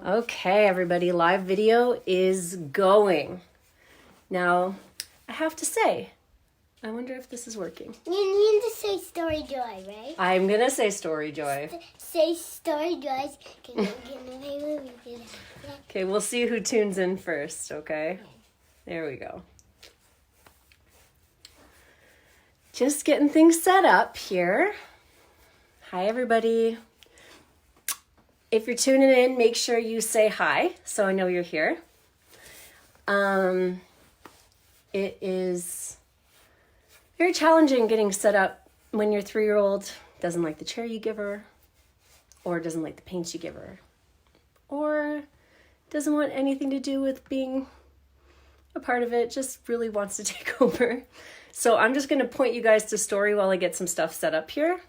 Okay, everybody, live video is going. Now, I have to say, I wonder if this is working. You need to say Story Joy, right? I'm going to say Story Joy. Say Story Joy. Okay, we'll see who tunes in first, okay? There we go. Just getting things set up here. Hi, everybody. If you're tuning in, make sure you say hi so I know you're here. It is very challenging getting set up when your 3-year-old doesn't like the chair you give her, or doesn't like the paints you give her, or doesn't want anything to do with being a part of it, just really wants to take over. So I'm just going to point you guys to Story while I get some stuff set up here.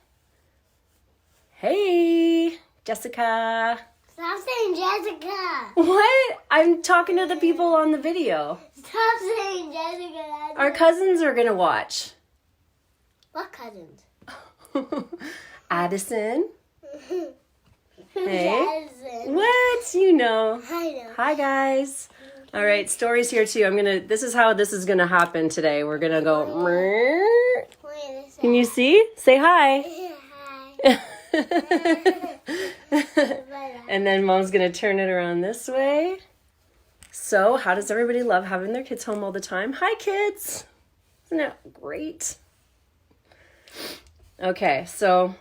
Hey, Jessica. Stop saying Jessica. What? I'm talking to the people on the video. Stop saying Jessica. Our cousins are going to watch. What cousins? Addison. Hey. Addison. What? You know. I know. Hi, guys. All right, Story's here too. This is how this is going to happen today. We're going to go. Can you see? Say hi. Hi. And then Mom's going to turn it around this way. So, how does everybody love having their kids home all the time? Hi, kids. Isn't that great? Okay, so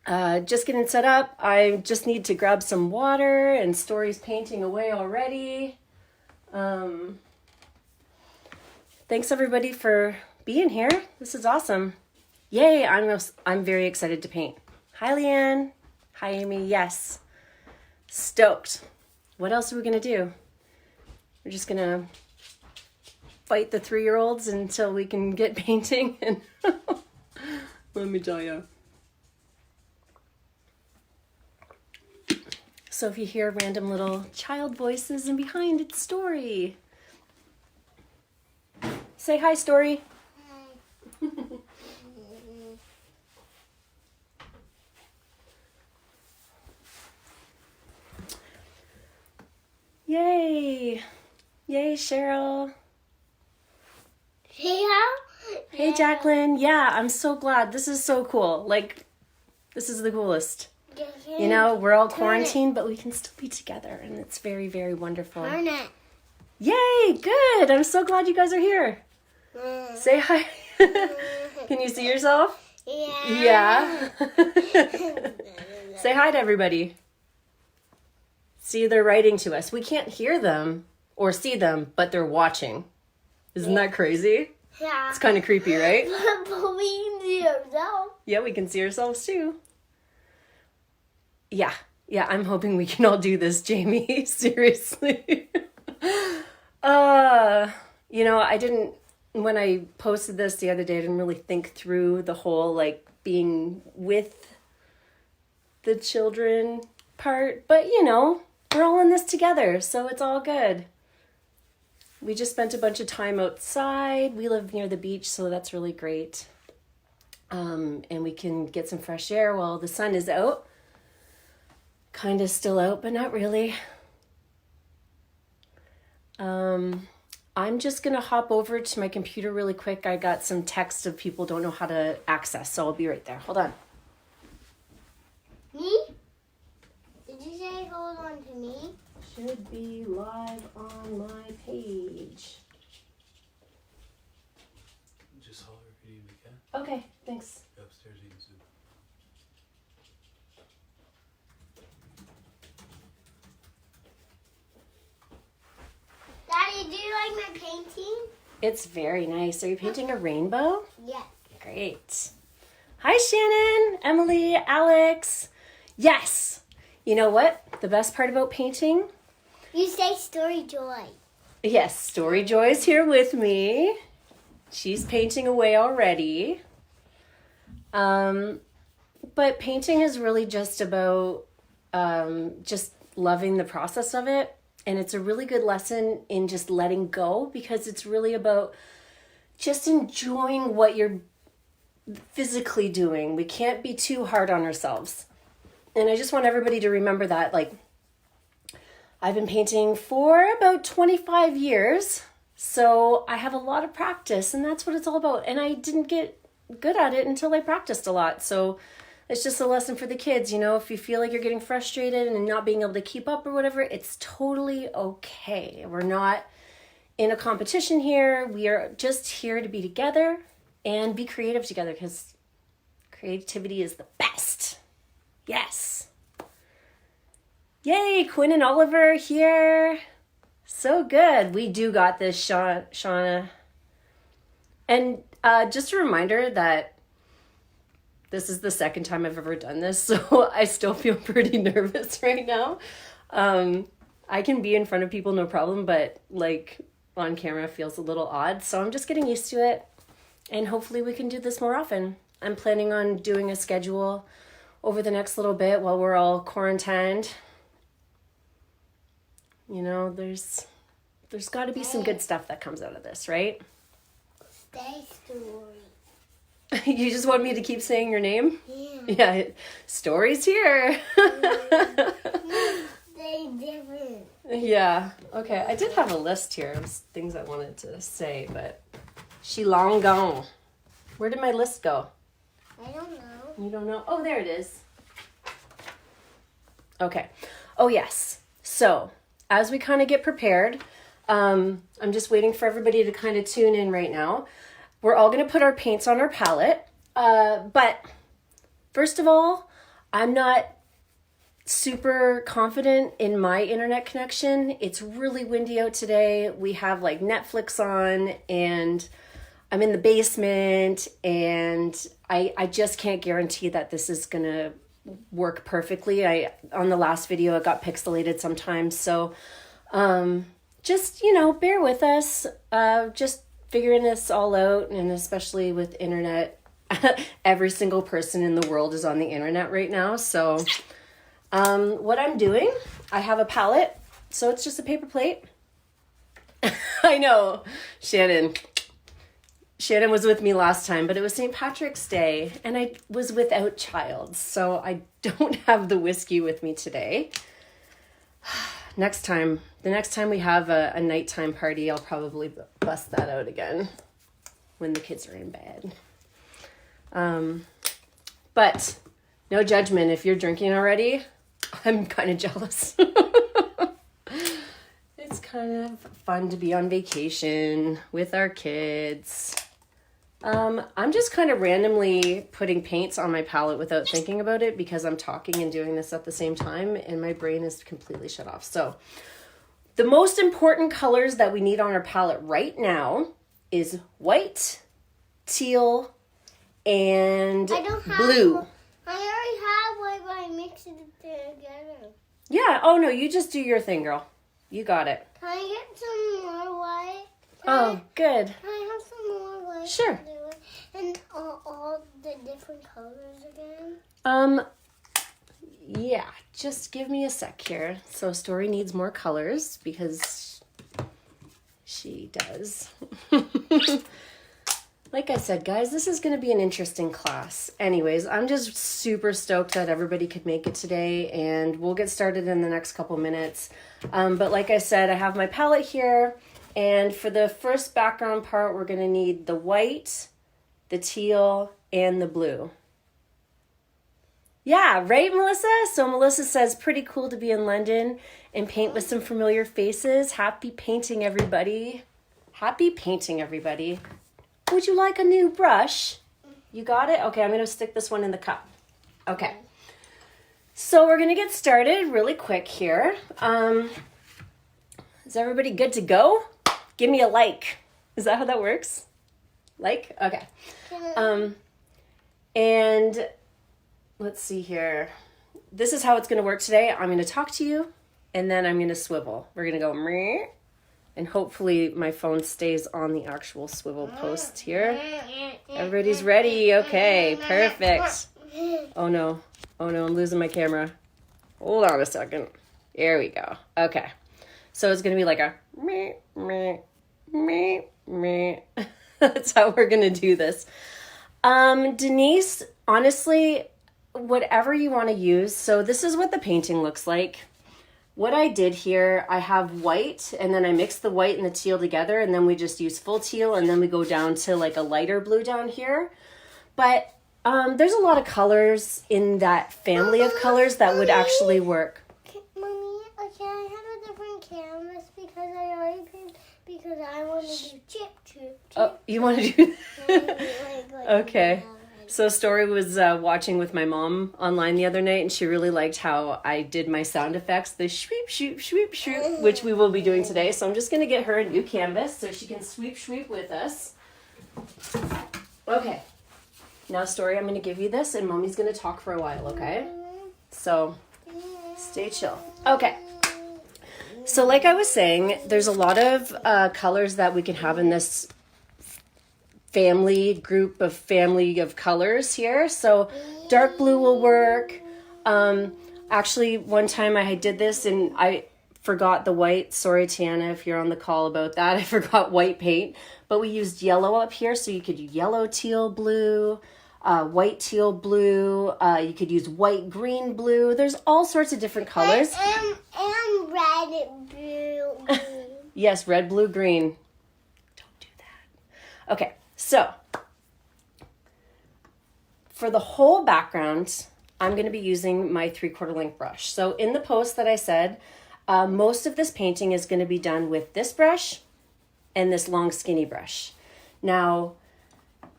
just getting set up. I just need to grab some water, and Story's painting away already. Thanks everybody for being here. This is awesome. Yay, I'm very excited to paint. Hi, Leanne. Hi, Amy. Yes. Stoked. What else are we going to do? We're just going to fight the 3-year-olds until we can get painting. And let me tell you. So if you hear random little child voices and behind it's Story. Say hi, Story. Hi. Yay! Yay, Cheryl. Hey, how? Hey, Jacqueline. Yeah, I'm so glad. This is so cool. Like, this is the coolest. You know, we're all quarantined, but we can still be together, and it's very, very wonderful. Turn it. Yay! Good! I'm so glad you guys are here. Say hi. Can you see yourself? Yeah. Say hi to everybody. See, they're writing to us. We can't hear them or see them, but they're watching. Isn't that crazy? Yeah. It's kind of creepy, right? But we can see ourselves. Yeah, we can see ourselves too. Yeah, I'm hoping we can all do this, Jamie. Seriously. When I posted this the other day, I didn't really think through the whole, like, being with the children part. But, we're all in this together, so it's all good. We just spent a bunch of time outside. We live near the beach, so that's really great. And we can get some fresh air while the sun is out. Kind of still out, but not really. I'm just going to hop over to my computer really quick. I got some text of people don't know how to access, so I'll be right there. Hold on. Me? Did you say hold on to me? Should be live on my page. Just holler if you need me, okay? Okay, thanks. Go upstairs, you can zoom. Daddy, do you like my painting? It's very nice. Are you painting a rainbow? Yes. Great. Hi, Shannon, Emily, Alex. Yes. You know what? The best part about painting? You say Story Joy. Yes, Story Joy's here with me. She's painting away already. But painting is really just about just loving the process of it. And it's a really good lesson in just letting go, because it's really about just enjoying what you're physically doing. We can't be too hard on ourselves. And I just want everybody to remember that, like, I've been painting for about 25 years, so I have a lot of practice, and that's what it's all about. And I didn't get good at it until I practiced a lot, so it's just a lesson for the kids. You know, if you feel like you're getting frustrated and not being able to keep up or whatever, it's totally okay. We're not in a competition here. We are just here to be together and be creative together, because creativity is the best. Yes. Yay, Quinn and Oliver here. So good. We do got this, Shauna. And just a reminder that this is the second time I've ever done this, so I still feel pretty nervous right now. I can be in front of people, no problem, but like on camera feels a little odd. So I'm just getting used to it, and hopefully we can do this more often. I'm planning on doing a schedule over the next little bit while we're all quarantined. You know, there's got to be some good stuff that comes out of this, right? Stay story. You just want me to keep saying your name? Yeah. Yeah, story's here. Stay different. Yeah, okay. I did have a list here of things I wanted to say, but she long gone. Where did my list go? I don't know. You don't know? Oh, there it is. Okay. Oh, yes. So, as we kind of get prepared, I'm just waiting for everybody to kind of tune in right now. We're all going to put our paints on our palette. But first of all, I'm not super confident in my internet connection. It's really windy out today. We have like Netflix on, and I'm in the basement, and I just can't guarantee that this is going to work perfectly. On the last video, it got pixelated sometimes. So just, you know, bear with us. Just figuring this all out, and especially with internet, every single person in the world is on the internet right now. So what I'm doing, I have a palette, so it's just a paper plate. I know, Shannon was with me last time, but it was St. Patrick's Day, and I was without child, so I don't have the whiskey with me today. The next time we have a nighttime party, I'll probably bust that out again when the kids are in bed. But no judgment if you're drinking already. I'm kind of jealous. It's kind of fun to be on vacation with our kids. I'm just kind of randomly putting paints on my palette without thinking about it, because I'm talking and doing this at the same time, and my brain is completely shut off. So the most important colors that we need on our palette right now is white, teal, and blue. I already have white, but I mixed it together. Yeah, oh no, you just do your thing, girl. You got it. Can I get some more white? Good. Can I have some more white? Sure. And all the different colors again? Yeah, just give me a sec here. So Story needs more colors because she does. Like I said, guys, this is going to be an interesting class. Anyways, I'm just super stoked that everybody could make it today, and we'll get started in the next couple minutes. But like I said, I have my palette here, and for the first background part, we're going to need the white, the teal, and the blue. Yeah, right, Melissa? So Melissa says, pretty cool to be in London and paint with some familiar faces. Happy painting, everybody. Happy painting, everybody. Would you like a new brush? You got it? Okay, I'm going to stick this one in the cup. Okay. So we're going to get started really quick here. Is everybody good to go? Give me a like. Is that how that works? Like? Okay. And let's see here. This is how it's going to work today. I'm going to talk to you, and then I'm going to swivel. We're going to go meh. And hopefully my phone stays on the actual swivel post here. Everybody's ready. Okay, perfect. Oh no, I'm losing my camera. Hold on a second. There we go. Okay. So it's going to be like a meh, meh, meh, meh. That's how we're going to do this. Denise, honestly, whatever you want to use. So this is what the painting looks like. What I did here, I have white, and then I mix the white and the teal together, and then we just use full teal, and then we go down to like a lighter blue down here. But there's a lot of colors in that family of colors that would actually work. Mommy, can I have a different canvas because I already painted, because I want to do chip. Oh, you want to do Like, Okay. So Story was watching with my mom online the other night, and she really liked how I did my sound effects, the sweep, shoop, sweep, shoop, which we will be doing today. So I'm just going to get her a new canvas so she can sweep, sweep with us. Okay. Now, Story, I'm going to give you this, and Mommy's going to talk for a while, okay? So stay chill. Okay. So like I was saying, there's a lot of colors that we can have in this family of colors here. So dark blue will work. Actually, one time I did this and I forgot the white. Sorry, Tiana, if you're on the call about that. I forgot white paint, but we used yellow up here. So you could do yellow, teal, blue, white, teal, blue. You could use white, green, blue. There's all sorts of different colors. And red, blue. Yes, red, blue, green. Don't do that. Okay. So, for the whole background, I'm going to be using my 3/4 length brush. So in the post that I said, most of this painting is going to be done with this brush and this long skinny brush. Now,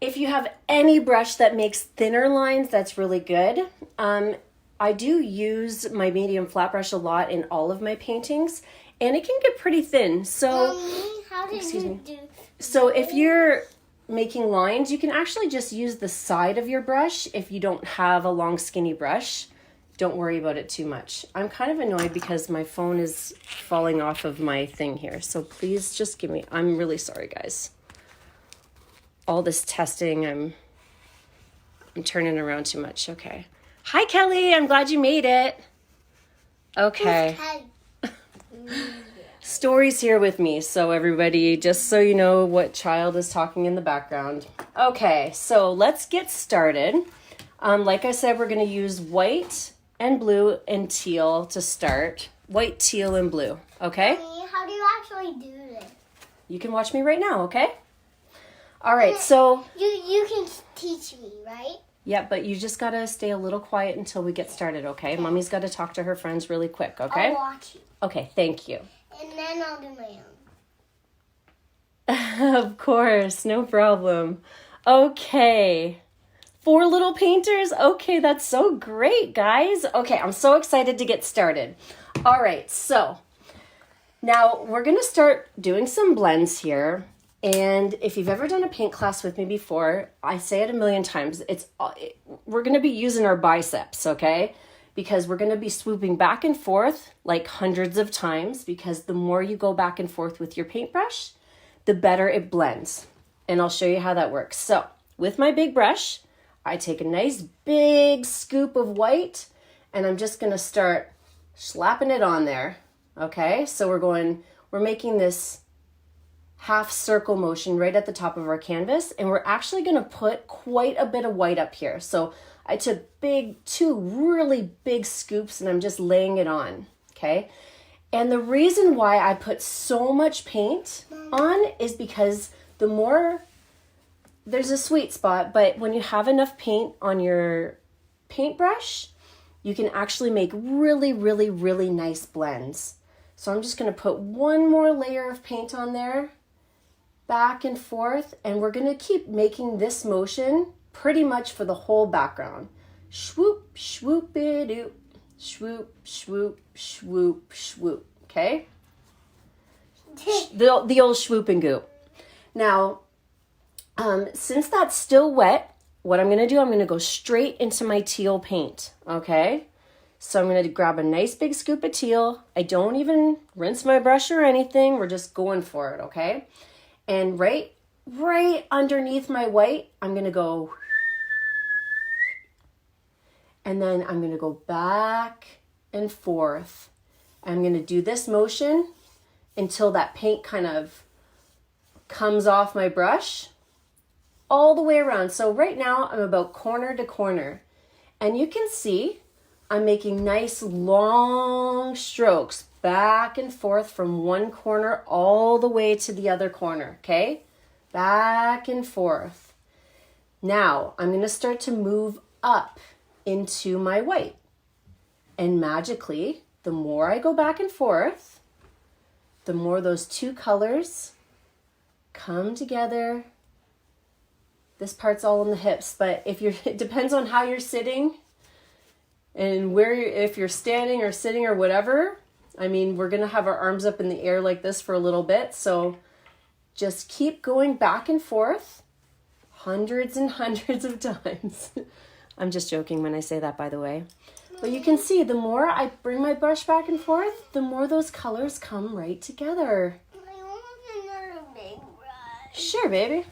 if you have any brush that makes thinner lines, that's really good. I do use my medium flat brush a lot in all of my paintings, and it can get pretty thin. So, Mommy, how did you do? So if you're making lines, you can actually just use the side of your brush. If you don't have a long skinny brush, don't worry about it too much. I'm kind of annoyed because my phone is falling off of my thing here, so please just give me, I'm really sorry guys. All this testing, I'm turning around too much. Okay. Hi Kelly, I'm glad you made it. Okay. Story's here with me, so everybody, just so you know what child is talking in the background. Okay, so let's get started. Like I said, we're going to use white and blue and teal to start. White, teal, and blue, okay? Mommy, how do you actually do this? You can watch me right now, okay? All right, so... You can teach me, right? Yeah, but you just got to stay a little quiet until we get started, okay? Mommy's got to talk to her friends really quick, okay? I'll watch you. Okay, thank you. And then I'll do my own. Of course, no problem. Okay. 4 little painters? Okay, that's so great, guys. Okay, I'm so excited to get started. All right, so now we're going to start doing some blends here. And if you've ever done a paint class with me before, I say it a million times, we're going to be using our biceps, okay? Because we're going to be swooping back and forth like hundreds of times, because the more you go back and forth with your paintbrush, the better it blends. And I'll show you how that works. So with my big brush, I take a nice big scoop of white, and I'm just going to start slapping it on there. Okay, so we're making this half circle motion right at the top of our canvas, and we're actually going to put quite a bit of white up here. So I took 2 really big scoops, and I'm just laying it on, okay? And the reason why I put so much paint on is because the more, there's a sweet spot, but when you have enough paint on your paintbrush, you can actually make really, really, really nice blends. So I'm just going to put 1 more layer of paint on there, back and forth, and we're going to keep making this motion pretty much for the whole background. Swoop, swoop-a-doo, swoop, swoop, swoop, swoop, okay? The old swoop and goop. Now, since that's still wet, what I'm going to do, I'm going to go straight into my teal paint, okay? So I'm going to grab a nice big scoop of teal. I don't even rinse my brush or anything. We're just going for it, okay? And right underneath my white, I'm going to go, and then I'm going to go back and forth. I'm going to do this motion until that paint kind of comes off my brush all the way around. So right now I'm about corner to corner. And you can see I'm making nice long strokes back and forth from one corner all the way to the other corner, okay? Back and forth. Now, I'm going to start to move up into my white. And magically, the more I go back and forth, the more those two colors come together. This part's all in the hips, but it depends on how you're sitting and if you're standing or sitting or whatever. I mean, we're going to have our arms up in the air like this for a little bit. So just keep going back and forth hundreds and hundreds of times. I'm just joking when I say that, by the way. But you can see the more I bring my brush back and forth, the more those colors come right together. I want another big brush. Sure, baby.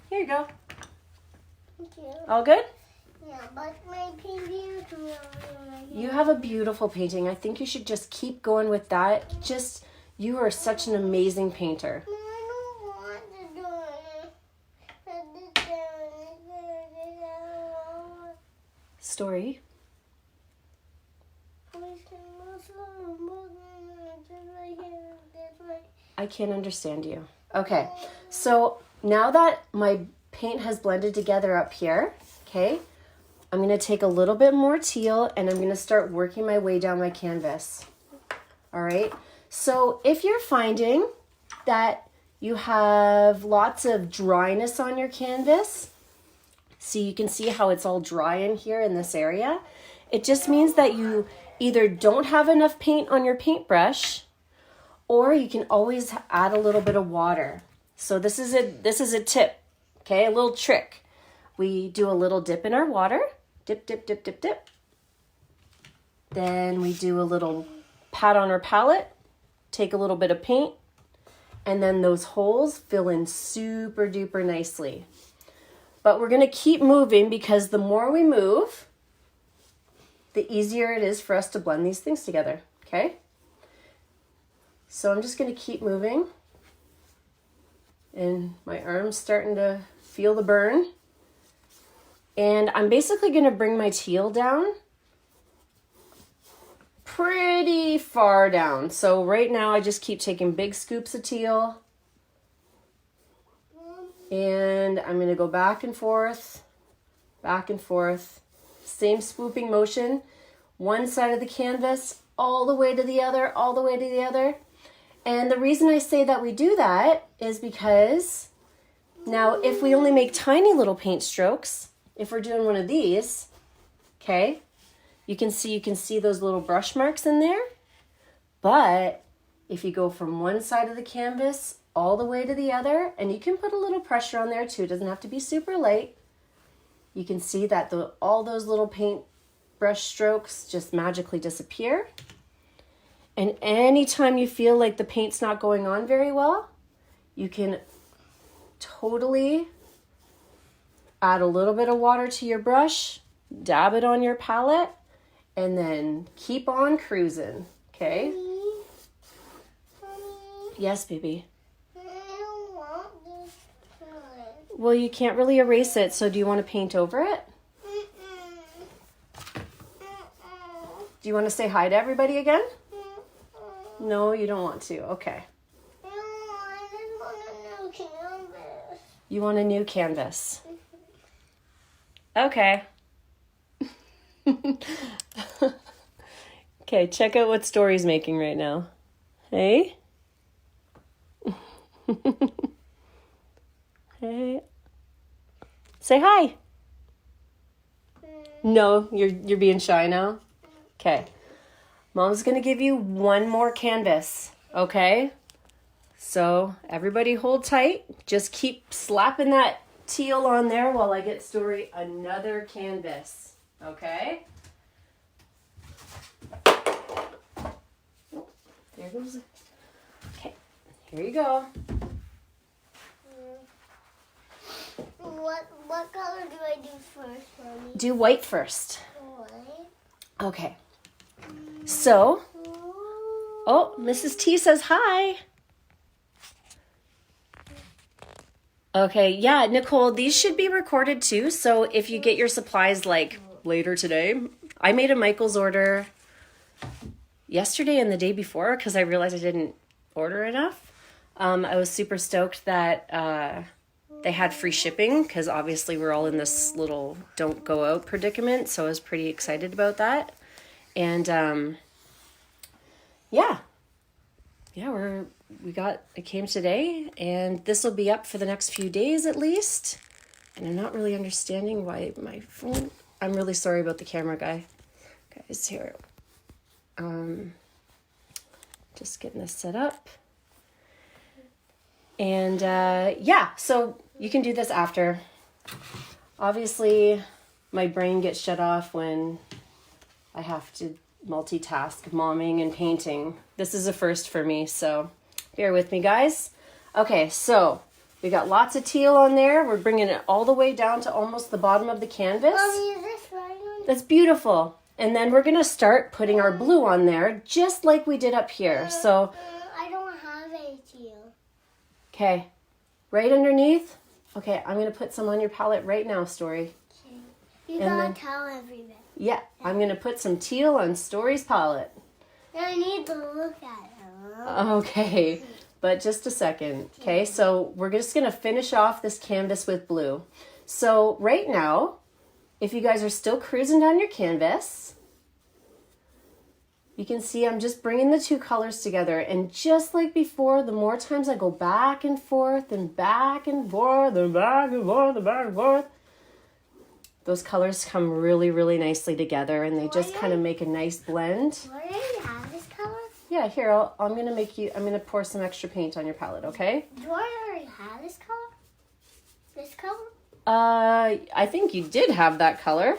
Here you go. Thank you. All good? Yeah, but my painting is really You have a beautiful painting. I think you should just keep going with that. You are such an amazing painter. No, I don't want to do it. Story. I can't understand you. Okay, so now that my paint has blended together up here, okay, I'm going to take a little bit more teal and I'm going to start working my way down my canvas. All right, so if you're finding that you have lots of dryness on your canvas, see, you can see how it's all dry in here in this area. It just means that you either don't have enough paint on your paintbrush, or you can always add a little bit of water. So this is a tip, okay, a little trick. We do a little dip in our water, dip, dip, dip, dip, dip. Then we do a little pat on our palette, take a little bit of paint, and then those holes fill in super duper nicely. But we're gonna keep moving because the more we move, the easier it is for us to blend these things together, okay? So I'm just going to keep moving, and my arm's starting to feel the burn. And I'm basically going to bring my teal down pretty far down. So right now I just keep taking big scoops of teal, and I'm going to go back and forth, same swooping motion, one side of the canvas all the way to the other, all the way to the other. And the reason I say that we do that is because now if we only make tiny little paint strokes, if we're doing one of these, okay, you can see those little brush marks in there. But if you go from one side of the canvas all the way to the other, and you can put a little pressure on there too, it doesn't have to be super light, you can see that all those little paint brush strokes just magically disappear. And anytime you feel like the paint's not going on very well, you can totally add a little bit of water to your brush, dab it on your palette, and then keep on cruising, okay? Mommy, Yes, baby. I don't want this color. Well, you can't really erase it, so do you want to paint over it? Do you want to say hi to everybody again? No, you don't want to. Okay. No, I just want a new canvas. You want a new canvas. Okay. Okay, check out what Story's making right now. Hey? Hey. Say hi. No, you're being shy now? Okay. Mom's going to give you one more canvas, okay? So everybody hold tight. Just keep slapping that teal on there while I get Story another canvas, okay? Oh, there goes it. Okay, here you go. What color do I do first, Mommy? Do white first. White. Okay. So, oh, Mrs. T says hi. Okay, yeah, Nicole, these should be recorded too. So if you get your supplies like later today. I made a Michael's order yesterday and the day before because I realized I didn't order enough. I was super stoked that they had free shipping because obviously we're all in this little don't go out predicament. So I was pretty excited about that. And it came today, and this will be up for the next few days at least. And I'm not really understanding why my phone, I'm really sorry about the camera guys here. Just getting this set up. And so you can do this after. Obviously, my brain gets shut off when I have to multitask momming and painting. This is a first for me, so bear with me, guys. Okay, so we got lots of teal on there. We're bringing it all the way down to almost the bottom of the canvas. Mommy, is this right on? That's beautiful. And then we're going to start putting our blue on there, just like we did up here. So I don't have a teal. okay, right underneath. Okay, I'm going to put some on your palette right now, Story. Okay. You And gotta then- tell everybody. Yeah, I'm going to put some teal on Story's palette. I need to look at it. Okay, but just a second. Okay, so we're just going to finish off this canvas with blue. So right now, if you guys are still cruising down your canvas, you can see I'm just bringing the two colors together. And just like before, the more times I go back and forth and back and forth and back and forth and back and forth, those colors come really, really nicely together, and they just kind of make a nice blend. Do I already have this color? Yeah, here, I'm going to pour some extra paint on your palette, okay? Do I already have this color? This color? I think you did have that color,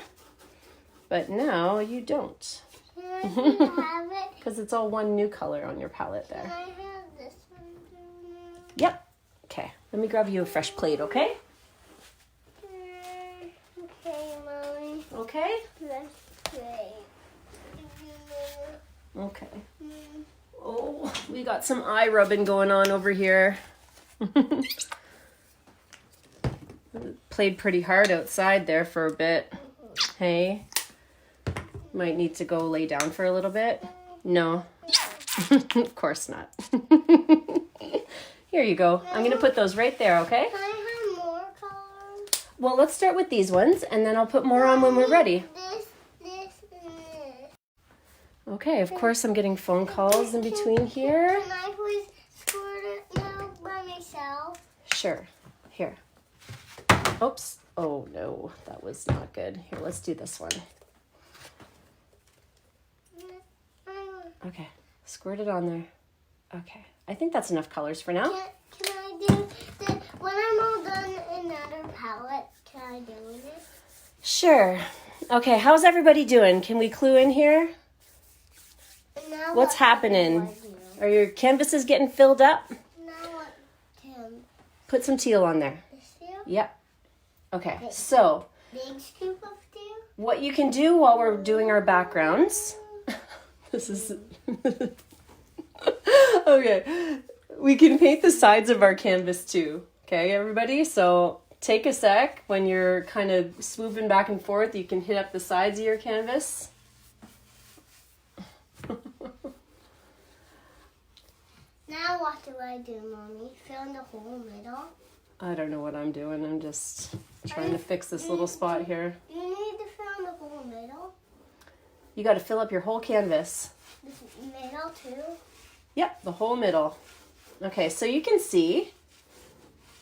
but now you don't. Can I have it? Because it's all one new color on your palette Can there. I have this one too now? Yep. Okay, let me grab you a fresh plate, okay? Okay, Mommy. Okay? Let's play. Okay. Oh, we got some eye rubbing going on over here. Played pretty hard outside there for a bit. Hey, might need to go lay down for a little bit. No, of course not. Here you go. I'm going to put those right there, okay? Can I have more colors? Well, let's start with these ones, and then I'll put more on when we're ready. This, and this. Okay, of course I'm getting phone calls in between here. Can I please squirt it now by myself? Sure. Here. Oops. Oh, no. That was not good. Here, let's do this one. Okay. Squirt it on there. Okay. I think that's enough colors for now. Can I do this? When I'm all done another palette, can I do it? Sure. Okay, how's everybody doing? Can we clue in here? And now What's what happening? do I do? Are your canvases getting filled up? Now what, Tim? Put some teal on there. This here? Yep. Okay, so Big scoop of teal? what you can do while we're doing our backgrounds, this is, okay, we can paint the sides of our canvas too, okay, everybody? So take a sec. When you're kind of swooping back and forth, you can hit up the sides of your canvas. Now what do I do, Mommy? Fill in the whole middle? I don't know what I'm doing. I'm just trying to fix this little spot here. You need to fill in the whole middle? You got to fill up your whole canvas. This middle too? Yep, the whole middle. Okay, so you can see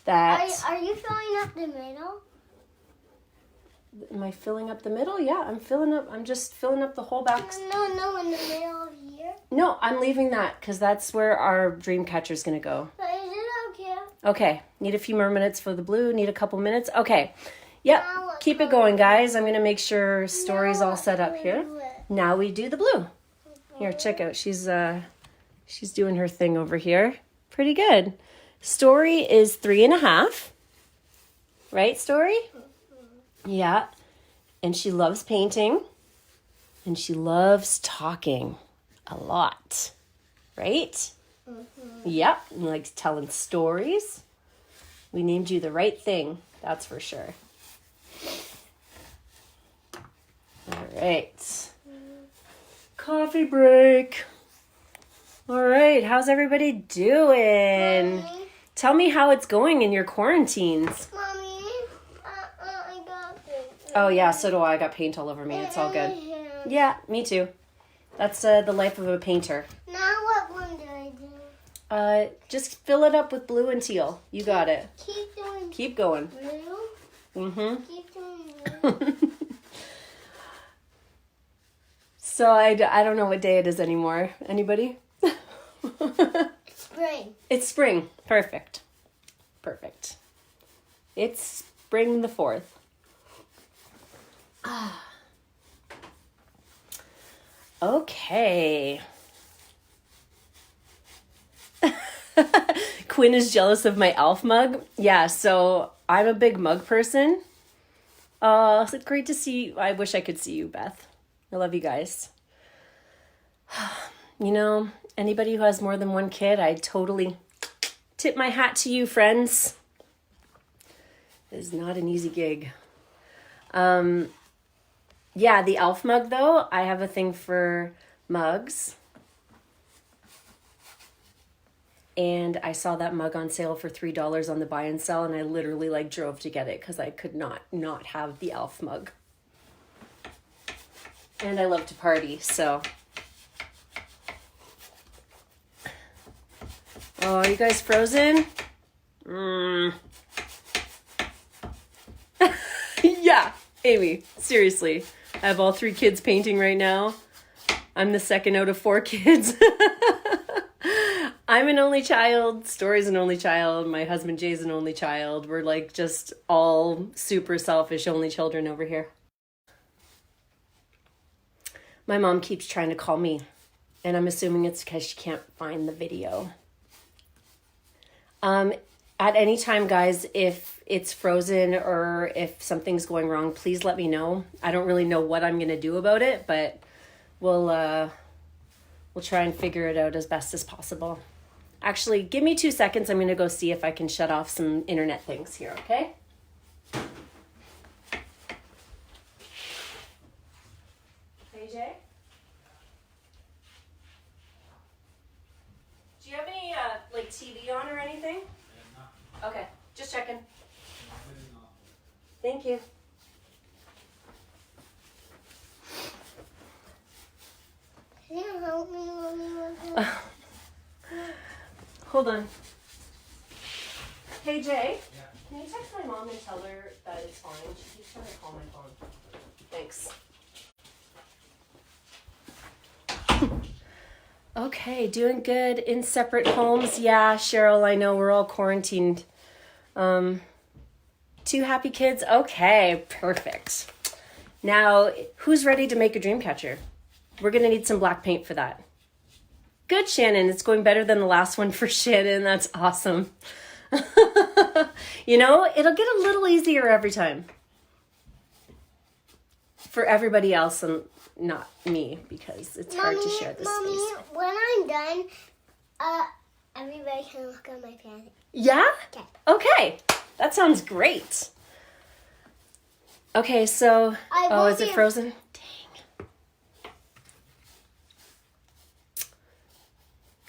that... Are you filling up the middle? Am I filling up the middle? Yeah, I'm just filling up the whole back. No, in the middle of here. No, I'm leaving that because that's where our Dreamcatcher is going to go. But is it okay? Okay, need a few more minutes for the blue. Need a couple minutes. Okay, yep, Now what keep it color? going, guys. I'm going to make sure Story's all set up here. Do it. Now we do the blue. Here, check out. She's doing her thing over here. Pretty good. Story is 3.5. Right, Story? Yeah. And she loves painting. And she loves talking a lot. Right? Yep. And likes telling stories. We named you the right thing. That's for sure. All right. Coffee break. All right. How's everybody doing? Mommy, Tell me how it's going in your quarantines. Mommy, I got this. Oh, yeah, so do I. I got paint all over me. It's all good. Yeah, me too. That's the life of a painter. Now what one do I do? Just fill it up with blue and teal. You got it. Keep doing Keep going. blue. Mm-hmm. Keep doing blue. So I don't know what day it is anymore. Anybody? Spring. It's spring. Perfect. Perfect. It's spring the 4th. Okay. Quinn is jealous of my elf mug. Yeah, so I'm a big mug person. It's great to see you. I wish I could see you, Beth. I love you guys. You know, anybody who has more than one kid, I totally tip my hat to you, friends. It is not an easy gig. Yeah, the elf mug, though, I have a thing for mugs. And I saw that mug on sale for $3 on the buy and sell, and I literally drove to get it because I could not have the elf mug. And I love to party, so. Oh, are you guys frozen? Yeah, Amy, seriously. I have all 3 kids painting right now. I'm the second out of 4 kids. I'm an only child. Story's an only child. My husband Jay's an only child. We're just all super selfish only children over here. My mom keeps trying to call me, and I'm assuming it's because she can't find the video. At any time, guys, if it's frozen or if something's going wrong, please let me know. I don't really know what I'm going to do about it, but we'll try and figure it out as best as possible. Actually, give me 2 seconds. I'm going to go see if I can shut off some internet things here, okay? Hey, Jay? Do you have any, TV on or anything? Okay, just checking. Thank you. Can you help me, Mommy? Hold on. Hey, Jay. Yeah. Can you text my mom and tell her that it's fine? She keeps trying to call my phone. Thanks. Okay, doing good in separate homes. Yeah, Cheryl, I know we're all quarantined. 2 happy kids. Okay, perfect. Now, who's ready to make a Dreamcatcher? We're going to need some black paint for that. Good, Shannon. It's going better than the last one for Shannon. That's awesome. You know, it'll get a little easier every time. For everybody else and not me, because it's hard to share this space. When I'm done, everybody can look at my painting. Yeah? Okay. Okay. That sounds great. Okay, so... is it frozen? Dang.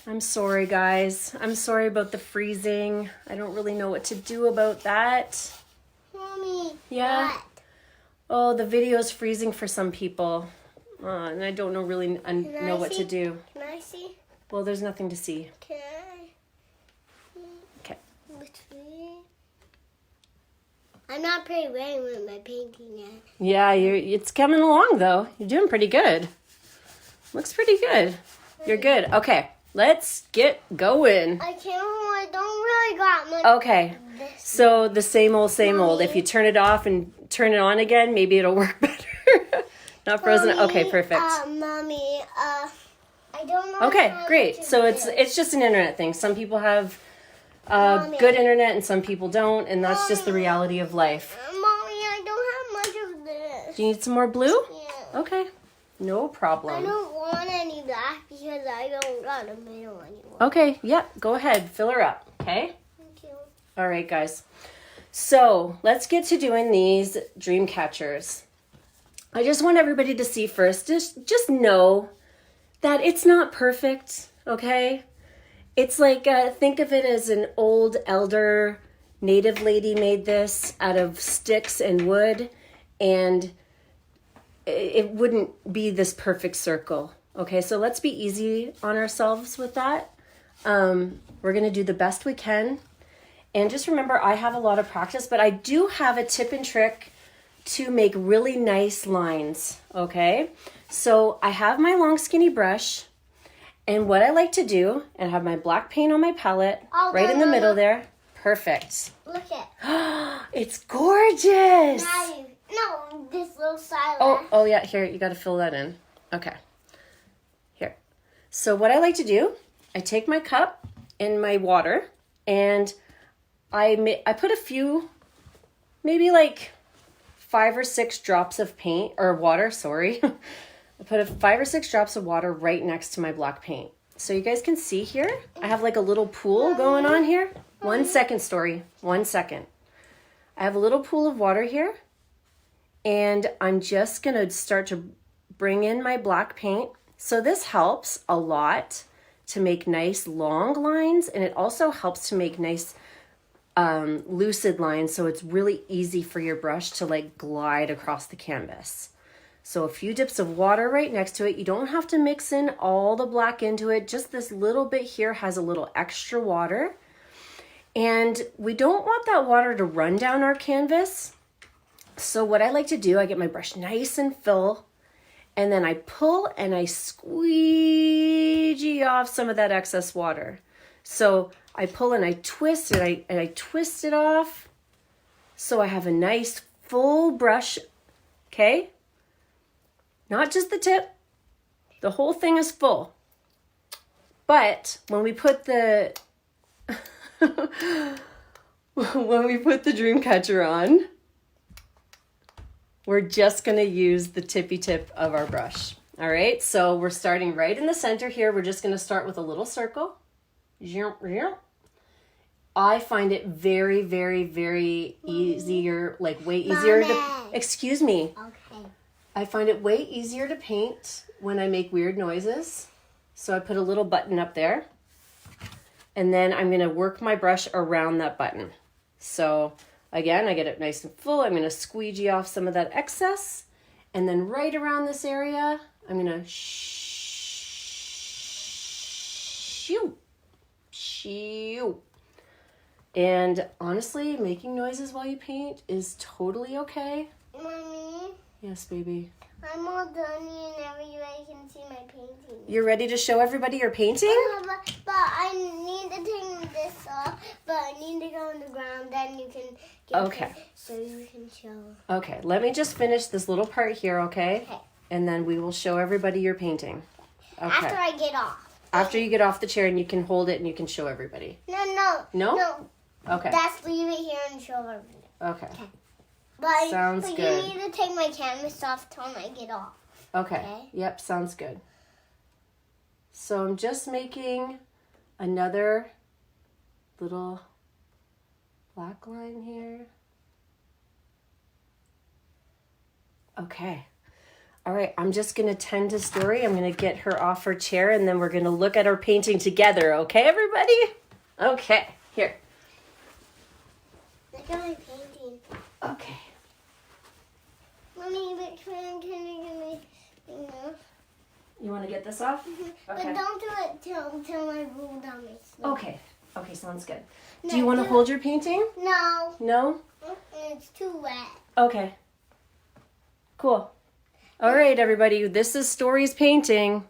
I'm sorry, guys. I'm sorry about the freezing. I don't really know what to do about that. Mommy. Yeah? What? Oh, the video's freezing for some people. And I don't know what to do. Can I see? Well, there's nothing to see. Can I? Okay. I'm not pretty ready with my painting yet. Yeah, it's coming along, though. You're doing pretty good. Looks pretty good. You're good. Okay, let's get going. I don't really got much. Okay, so the same old. If you turn it off and turn it on again, maybe it'll work better. Not frozen. Mommy, Okay, perfect. Mommy, I don't know. Okay, great. So it's just an internet thing. Some people have good internet and some people don't, and that's just the reality of life. Mommy, I don't have much of this. Do you need some more blue? Yeah. Okay, no problem. I don't want any black because I don't got a middle anymore. Okay, yeah, go ahead. Fill her up, okay? Thank you. All right, guys. So let's get to doing these dream catchers. I just want everybody to see first, just know that it's not perfect, okay? It's like, think of it as an old elder native lady made this out of sticks and wood, and it wouldn't be this perfect circle. Okay, so let's be easy on ourselves with that. We're gonna do the best we can. And just remember, I have a lot of practice, but I do have a tip and trick to make really nice lines, okay? So I have my long skinny brush, and what I like to do, and I have my black paint on my palette, right in the middle there. Perfect. Look at. It's gorgeous. No, this little silent. Oh yeah, here, you gotta fill that in. Okay, here. So what I like to do, I take my cup and my water, and I put a few, maybe like 5 or 6 drops of paint, or water, sorry. I put 5 or 6 drops of water right next to my black paint. So you guys can see here, I have like a little pool going on here. 1 second, Story, 1 second. I have a little pool of water here, and I'm just gonna start to bring in my black paint. So this helps a lot to make nice long lines, and it also helps to make nice lucid lines, so it's really easy for your brush to like glide across the canvas. So a few dips of water right next to it. You don't have to mix in all the black into it. Just this little bit here has a little extra water. And we don't want that water to run down our canvas. So what I like to do, I get my brush nice and full, and then I pull and I squeegee off some of that excess water. So I pull and I twist it, and I twist it off. So I have a nice full brush, okay? Not just the tip, the whole thing is full. But when we put the Dreamcatcher on, we're just gonna use the tippy tip of our brush. All right, so we're starting right in the center here. We're just gonna start with a little circle. I find it very, very, very easier, like way easier to, excuse me. Okay. I find it way easier to paint when I make weird noises. So I put a little button up there, and then I'm gonna work my brush around that button. So again, I get it nice and full. I'm gonna squeegee off some of that excess, and then right around this area, I'm gonna shoo. And honestly, making noises while you paint is totally okay. Mommy, Yes, baby. I'm all done and everybody can see my painting. You're ready to show everybody your painting? But I need to take this off, but I need to go on the ground, then you can get Okay. it so you can show. Okay, let me just finish this little part here, okay? Okay. And then we will show everybody your painting. Okay. After I get off. After you get off the chair and you can hold it and you can show everybody. No. No? Okay. That's leave it here and show everybody. Okay. But, Sounds good. You need to take my canvas off till I get off. Okay. Okay. Yep, sounds good. So I'm just making another little black line here. Okay. All right, I'm just going to tend to Story. I'm going to get her off her chair, and then we're going to look at our painting together. Okay, everybody? Okay, here. Look at my painting. Okay. Mommy, which one can you give me? You want to get this off? But Okay. don't do it till I roll down my sleeve. Okay. Okay, sounds good. No, Do you want to hold your painting? No. No? It's too wet. Okay. Cool. All right, everybody. This is Story's painting.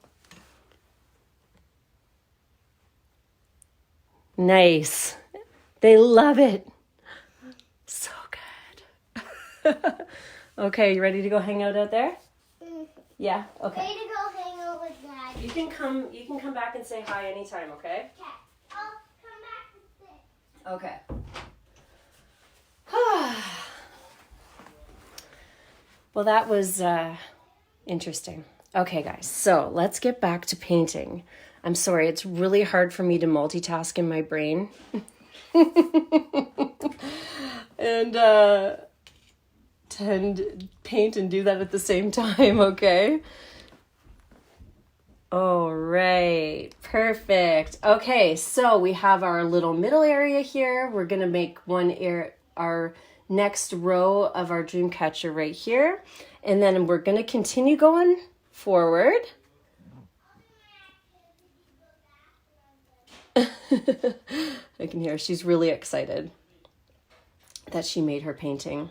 Nice. They love it. So good. Okay, you ready to go hang out there? Yeah. Okay. Ready to go hang out with Dad. You can come back and say hi anytime, okay? Okay. I'll come back with this. Okay. Well, that was interesting. Okay, guys, so let's get back to painting. I'm sorry, it's really hard for me to multitask in my brain. And paint and do that at the same time, okay? All right, perfect. Okay, so we have our little middle area here. We're gonna make our next row of our Dreamcatcher right here. And then we're gonna continue going forward. I can hear she's really excited that she made her painting.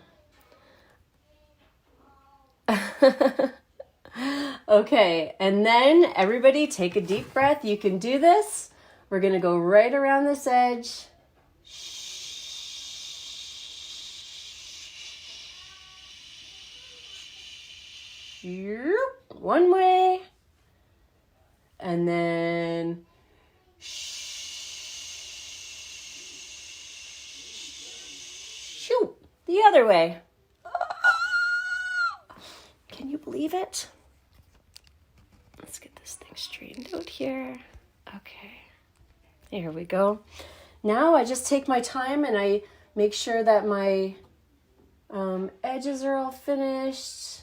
Okay, and then everybody take a deep breath. You can do this. We're gonna go right around this edge. One way. And then shoot the other way. Can you believe it? Let's get this thing straightened out here. Okay, here we go. Now I just take my time and I make sure that my edges are all finished.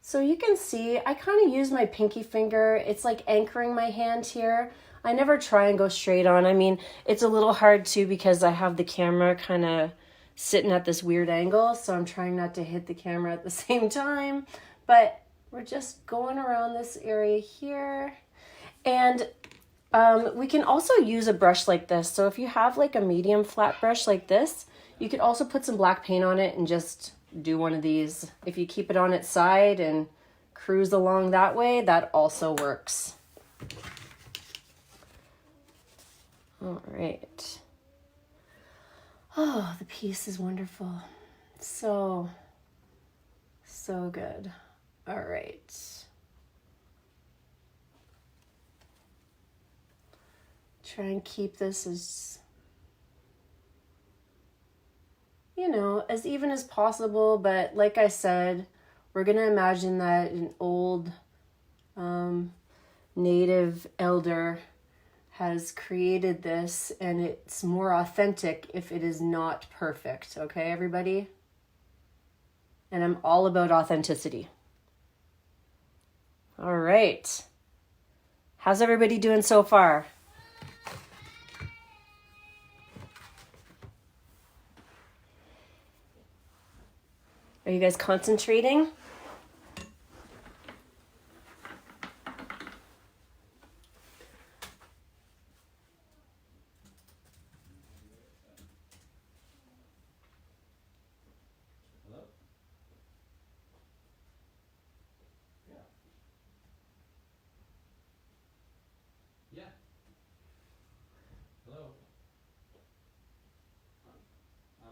So you can see, I kind of use my pinky finger. It's like anchoring my hand here. I never try and go straight on. I mean, it's a little hard too because I have the camera kind of sitting at this weird angle. So I'm trying not to hit the camera at the same time. But we're just going around this area here. And we can also use a brush like this. So if you have like a medium flat brush like this, you could also put some black paint on it and just do one of these. If you keep it on its side and cruise along that way, that also works. All right. Oh, the piece is wonderful. So good. All right. Try and keep this as, you know, as even as possible. But like I said, we're going to imagine that an old native elder has created this, and it's more authentic if it is not perfect. Okay, everybody? And I'm all about authenticity. All right. How's everybody doing so far? Are you guys concentrating? Hello? Yeah. Yeah. Hello?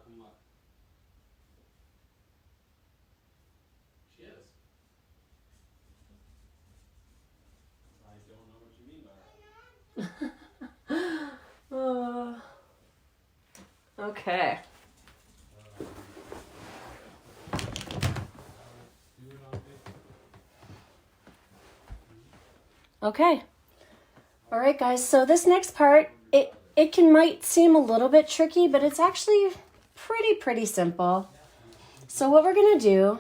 Come up. She is. I don't know what you mean by that. Okay. Do it on Facebook. Okay. All right, guys. So this next part, it might seem a little bit tricky, but it's actually pretty simple. So what we're going to do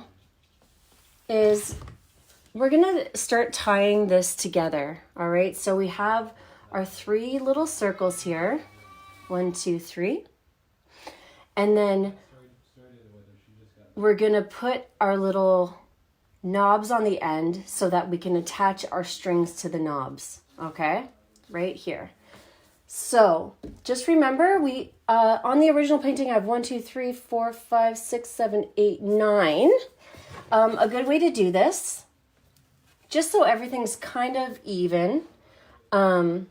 is we're going to start tying this together. All right. So we have our 3 little circles here. 1, 2, 3. And then we're going to put our little knobs on the end so that we can attach our strings to the knobs. Okay, right here. So just remember, we on the original painting I have 1, 2, 3, 4, 5, 6, 7, 8, 9. A good way to do this, just so everything's kind of even and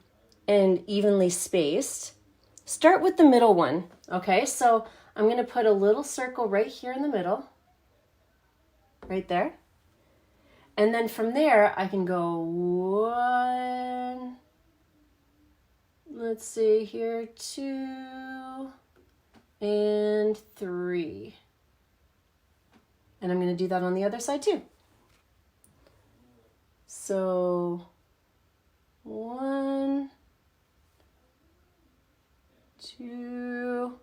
evenly spaced, start with the middle one. Okay, so I'm going to put a little circle right here in the middle, right there. And then from there, I can go 1, let's see here, 2, and 3. And I'm going to do that on the other side too. So 1, 2,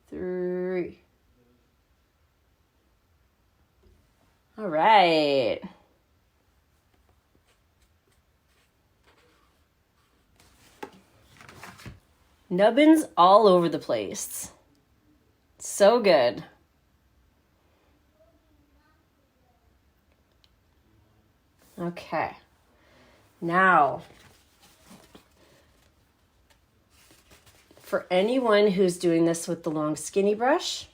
3. All right. Nubbins all over the place. So good. Okay. Now, for anyone who's doing this with the long skinny brush,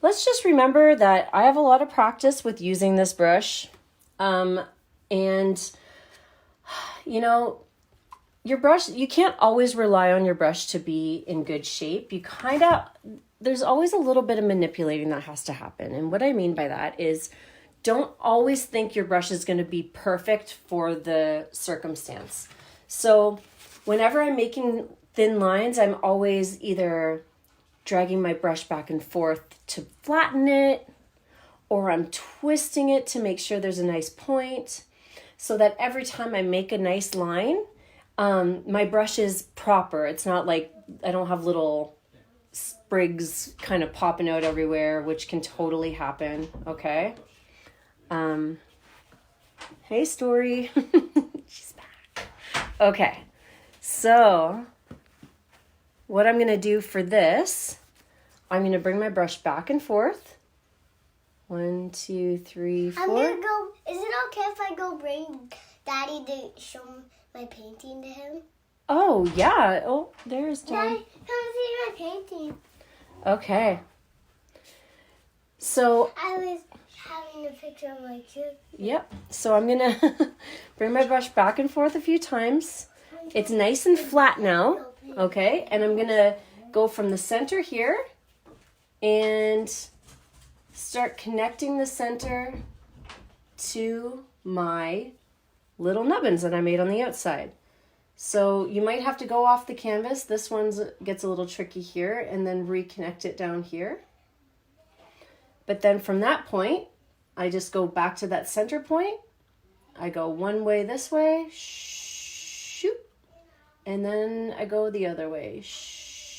let's just remember that I have a lot of practice with using this brush. And, you know, your brush, you can't always rely on your brush to be in good shape. There's always a little bit of manipulating that has to happen. And what I mean by that is don't always think your brush is going to be perfect for the circumstance. So whenever I'm making thin lines, I'm always either dragging my brush back and forth to flatten it, or I'm twisting it to make sure there's a nice point, so that every time I make a nice line, my brush is proper. It's not like I don't have little sprigs kind of popping out everywhere, which can totally happen, okay? Hey, Story. She's back. Okay, so what I'm going to do for this, I'm going to bring my brush back and forth. 1, 2, 3, 4. I'm going to go. Is it okay if I go bring Daddy to show my painting to him? Oh, yeah. Oh, there's Dad. Daddy, come see my painting. Okay. So I was having a picture of my kid. yep. So I'm going to bring my brush back and forth a few times. It's nice and flat now. Okay. And I'm going to go from the center here and start connecting the center to my little nubbins that I made on the outside. So you might have to go off the canvas. This one gets a little tricky here, and then reconnect it down here. But then from that point, I just go back to that center point. I go one way this way, shoot, and then I go the other way, shoot.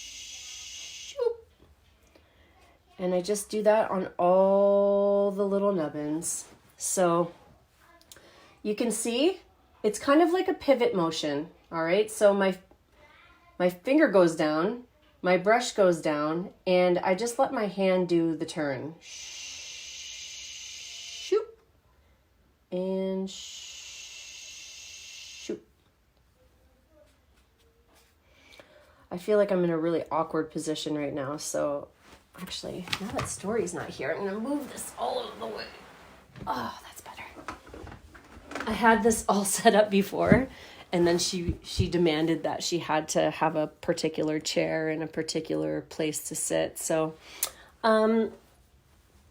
And I just do that on all the little nubbins. So you can see it's kind of like a pivot motion. All right, so my finger goes down, my brush goes down, and I just let my hand do the turn. Shoot, and shoot. I feel like I'm in a really awkward position right now, so actually, now that Story's not here, I'm gonna move this all out of the way. Oh, that's better. I had this all set up before, and then she demanded that she had to have a particular chair and a particular place to sit. So now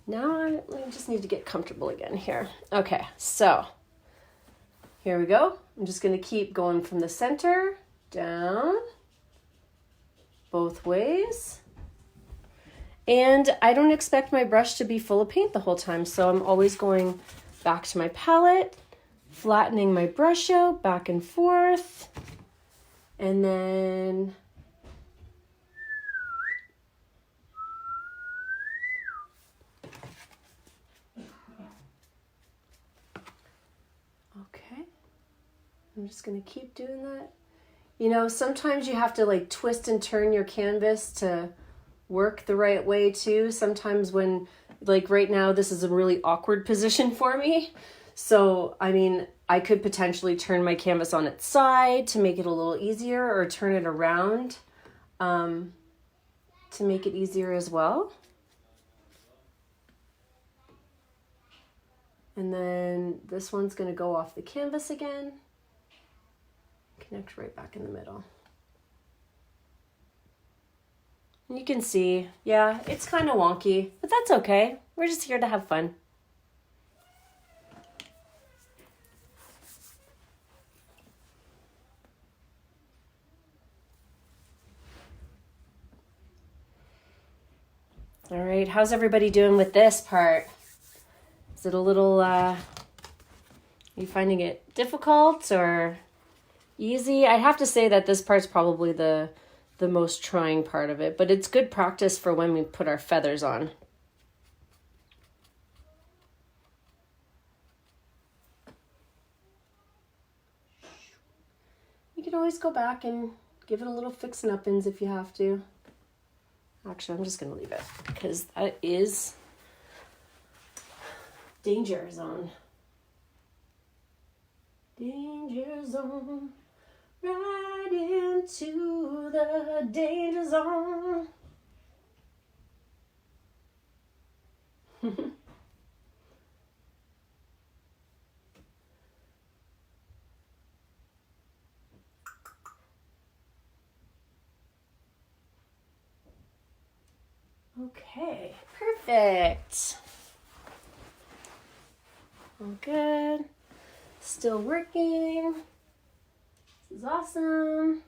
I just need to get comfortable again here. Okay, so here we go. I'm just going to keep going from the center down both ways. And I don't expect my brush to be full of paint the whole time, so I'm always going back to my palette, flattening my brush out back and forth, and then okay, I'm just gonna keep doing that. You know, sometimes you have to like twist and turn your canvas to work the right way too. Sometimes when, like right now, this is a really awkward position for me. So, I mean, I could potentially turn my canvas on its side to make it a little easier, or turn it around to make it easier as well. And then this one's going to go off the canvas again. Connect right back in the middle. And you can see, yeah, it's kind of wonky, but that's okay. We're just here to have fun. All right, how's everybody doing with this part? Is it a little, are you finding it difficult or easy? I have to say that this part's probably the most trying part of it, but it's good practice for when we put our feathers on. You can always go back and give it a little fixin'-uppins if you have to. Actually, I'm just going to leave it because that is danger zone. Danger zone. Right into the danger zone. Okay, perfect. All good. Still working. This is awesome.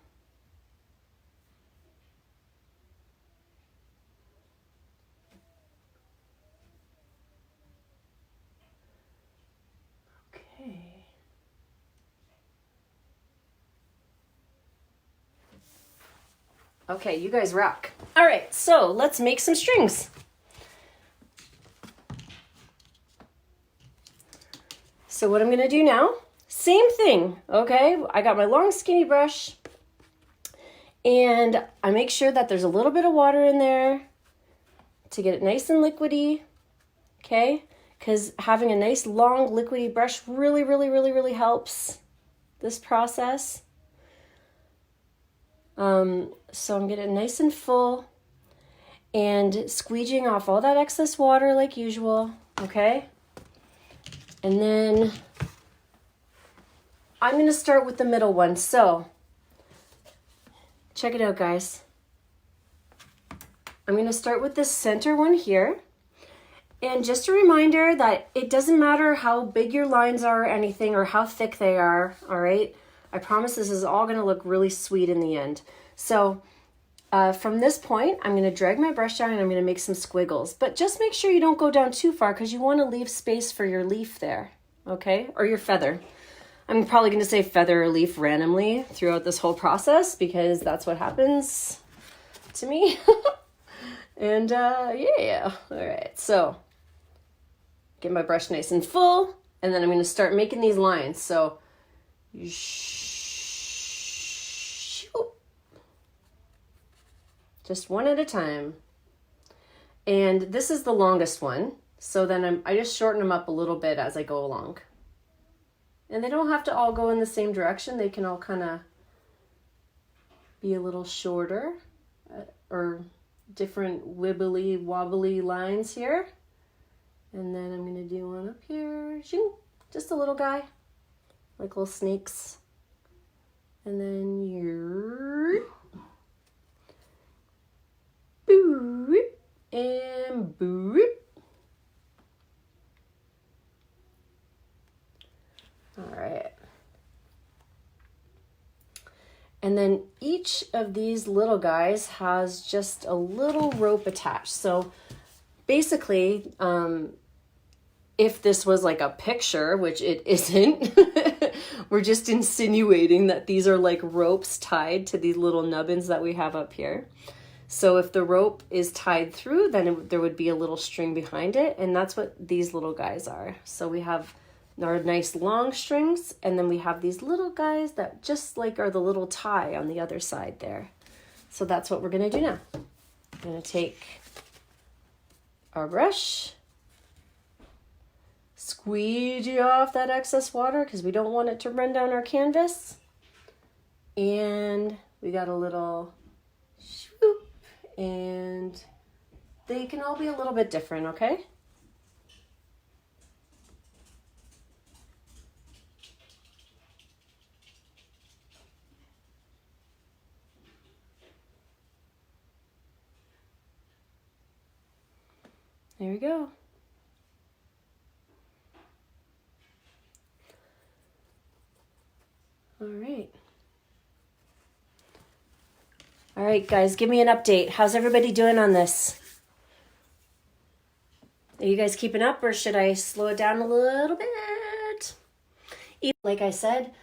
Okay. Okay, you guys rock. All right, so let's make some strings. So what I'm going to do now, same thing, okay? I got my long skinny brush and I make sure that there's a little bit of water in there to get it nice and liquidy, okay? Because having a nice long liquidy brush really helps this process. So I'm getting it nice and full and squeegeeing off all that excess water like usual, okay? And then I'm going to start with the middle one. So check it out, guys. I'm going to start with this center one here. And just a reminder that it doesn't matter how big your lines are or anything or how thick they are, all right? I promise this is all going to look really sweet in the end. So from this point, I'm going to drag my brush down and I'm going to make some squiggles. But just make sure you don't go down too far because you want to leave space for your leaf there, okay? Or your feather. I'm probably going to say feather or leaf randomly throughout this whole process because that's what happens to me. And yeah, all right. So get my brush nice and full and then I'm going to start making these lines. So just one at a time. And this is the longest one. So then I just shorten them up a little bit as I go along. And they don't have to all go in the same direction. They can all kind of be a little shorter or different wibbly wobbly lines here. And then I'm going to do one up here. Just a little guy, like little snakes. And then you're boop and boop. All right. And then each of these little guys has just a little rope attached. So basically, if this was like a picture, which it isn't, we're just insinuating that these are like ropes tied to these little nubbins that we have up here. So if the rope is tied through, then there would be a little string behind it. And that's what these little guys are. So we have our nice long strings, and then we have these little guys that just like are the little tie on the other side there. So that's what we're going to do now. I'm going to take our brush, squeegee off that excess water because we don't want it to run down our canvas. And we got a little swoop, and they can all be a little bit different, okay? There we go. All right. All right, guys, give me an update. How's everybody doing on this? Are you guys keeping up, or should I slow it down a little bit? Like I said,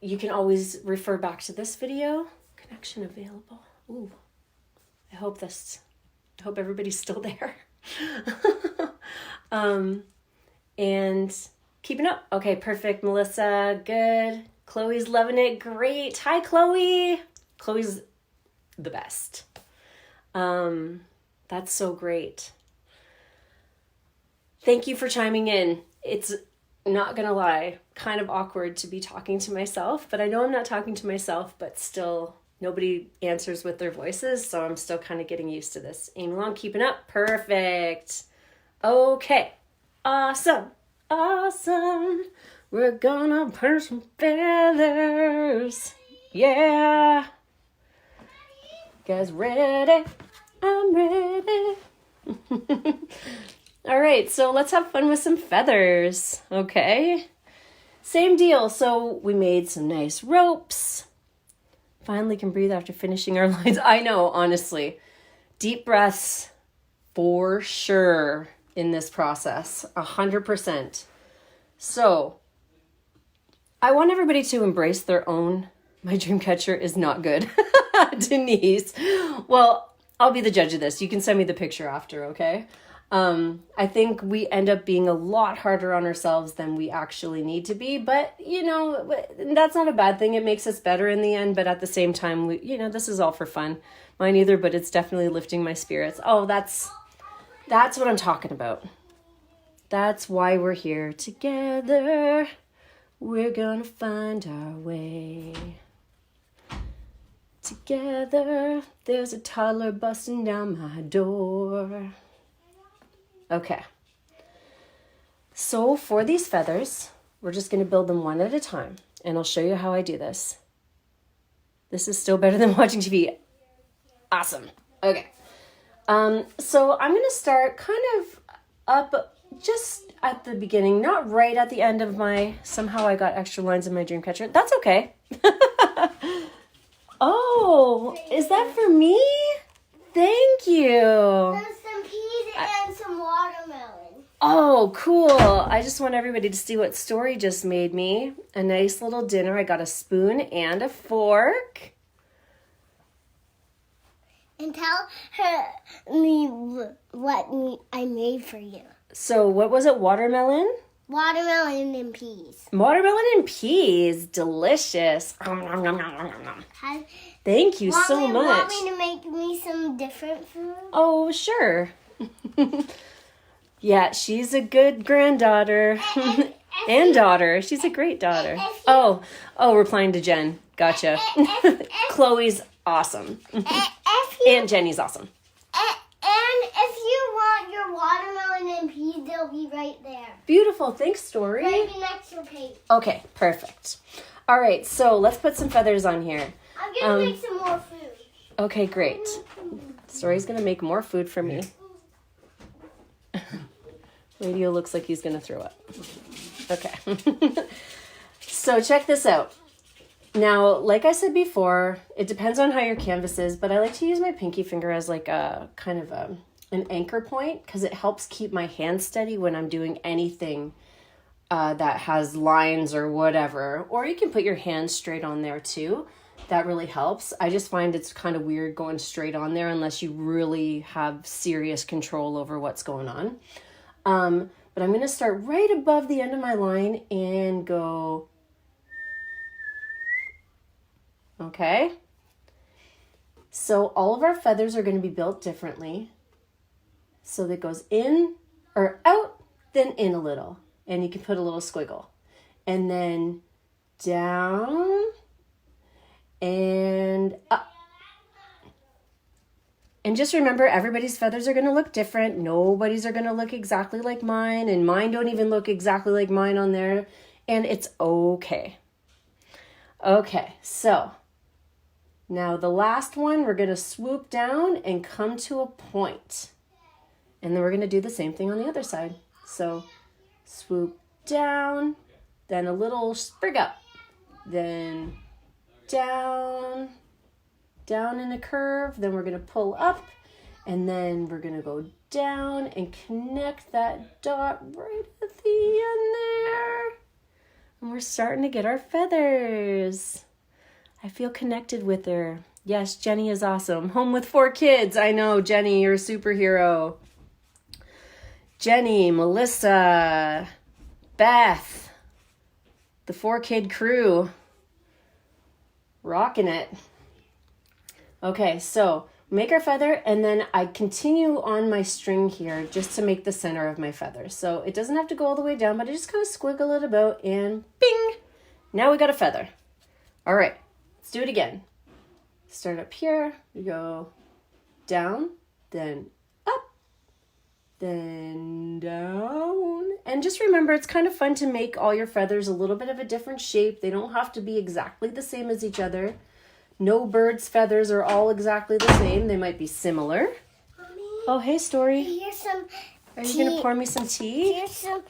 you can always refer back to this video. Connection available. Ooh, I hope everybody's still there. And keeping up. Okay, perfect, Melissa. Good. Chloe's loving it. Great. Hi, Chloe. Chloe's the best. That's so great. Thank you for chiming in. It's not gonna lie, kind of awkward to be talking to myself, but I know I'm not talking to myself, but still nobody answers with their voices, so I'm still kind of getting used to this. Aim along, keeping up. Perfect. Okay. Awesome. We're gonna put some feathers. Yeah. You guys ready? I'm ready. All right, so let's have fun with some feathers, okay? Same deal. So we made some nice ropes. Finally can breathe after finishing our lines. I know, honestly. Deep breaths for sure in this process, 100%. So I want everybody to embrace their own. My Dreamcatcher is not good. Denise. Well, I'll be the judge of this. You can send me the picture after, okay? I think we end up being a lot harder on ourselves than we actually need to be, but you know, that's not a bad thing. It makes us better in the end, but at the same time, this is all for fun. Mine either, but it's definitely lifting my spirits. Oh, that's what I'm talking about. That's why we're here together. We're gonna find our way. Together, there's a toddler busting down my door. Okay. So for these feathers, we're just going to build them one at a time. And I'll show you how I do this. This is still better than watching TV. Awesome. Okay. So I'm going to start kind of up just at the beginning, not right at the end of somehow I got extra lines in my Dreamcatcher. That's okay. Oh, is that for me? Thank you. There's some peas and some watermelon. Oh, cool. I just want everybody to see what Story just made me. A nice little dinner. I got a spoon and a fork. And tell me what I made for you. So what was it? Watermelon? Watermelon and peas. Watermelon and peas. Delicious. Thank you so much. Want me to make me some different food? Oh, sure. Yeah, she's a good granddaughter. And daughter. She's a great daughter. Oh, replying to Jen. Gotcha. Chloe's awesome. And Jenny's awesome. And if you want your watermelon and peas, they'll be right there. Beautiful. Thanks, Story. Right next to Kate. Okay, perfect. All right, so let's put some feathers on here. I'm going to make some more food. Okay, great. Story's going to make more food for me. Radio looks like he's going to throw up. Okay. So check this out. Now, like I said before, it depends on how your canvas is, but I like to use my pinky finger as like a kind of an anchor point because it helps keep my hand steady when I'm doing anything that has lines or whatever. Or you can put your hand straight on there too. That really helps. I just find it's kind of weird going straight on there unless you really have serious control over what's going on. But I'm going to start right above the end of my line and go... Okay, so all of our feathers are going to be built differently. So that goes in or out, then in a little. And you can put a little squiggle. And then down and up. And just remember, everybody's feathers are going to look different. Nobody's are going to look exactly like mine. And mine don't even look exactly like mine on there. And it's okay. Okay, so... Now the last one, we're going to swoop down and come to a point. And then we're going to do the same thing on the other side. So swoop down, then a little sprig up, then down, down in a curve. Then we're going to pull up and then we're going to go down and connect that dot right at the end there. And we're starting to get our feathers. I feel connected with her. Yes, Jenny is awesome. Home with 4 kids. I know, Jenny, you're a superhero. Jenny, Melissa, Beth, the 4-kid crew. Rocking it. Okay, so make our feather, and then I continue on my string here just to make the center of my feather. So it doesn't have to go all the way down, but I just kind of squiggle it about, and bing! Now we got a feather. All right, let's do it again. Start up here, we go down, then up, then down. And just remember, it's kind of fun to make all your feathers a little bit of a different shape. They don't have to be exactly the same as each other. No bird's feathers are all exactly the same. They might be similar. Mommy, Oh, hey, Story. here's some Are you going to pour me some tea? Here's some.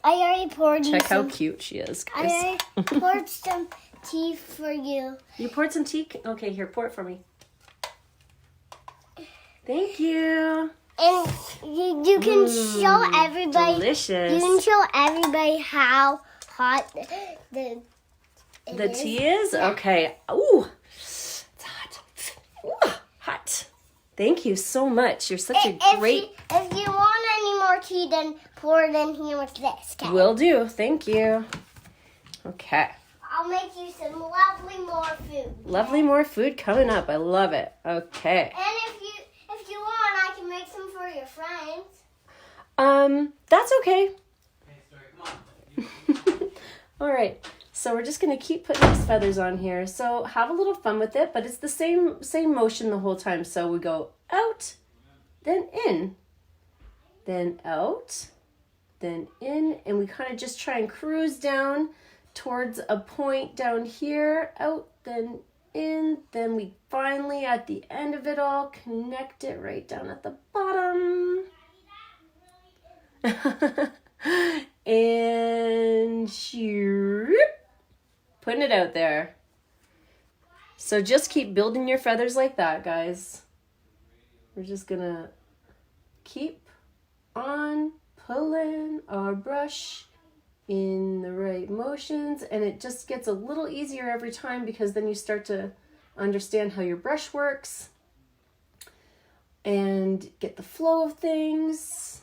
I already poured you Check how some. cute she is, I guys. already poured some tea for you. You poured some tea? Okay, here, pour it for me. Thank you. And you can show everybody. Delicious. You can show everybody how hot the The tea is? Okay. Ooh, it's hot. Ooh, hot. Thank you so much. You're such a great... If you want any more tea, then pour it in here with this. Okay? Will do. Thank you. Okay. I'll make you some lovely more food. Lovely more food coming up. I love it. Okay. And if you want, I can make some for your friends. That's okay. Hey, Story, come on. All right. So we're just going to keep putting these feathers on here. So have a little fun with it, but it's the same motion the whole time. So we go out, then in, then out, then in, and we kind of just try and cruise down towards a point down here, out, then in, then we finally, at the end of it all, connect it right down at the bottom. And shoop, putting it out there. So just keep building your feathers like that, guys. We're just gonna keep on pulling our brush in the right motions, and it just gets a little easier every time because then you start to understand how your brush works and get the flow of things.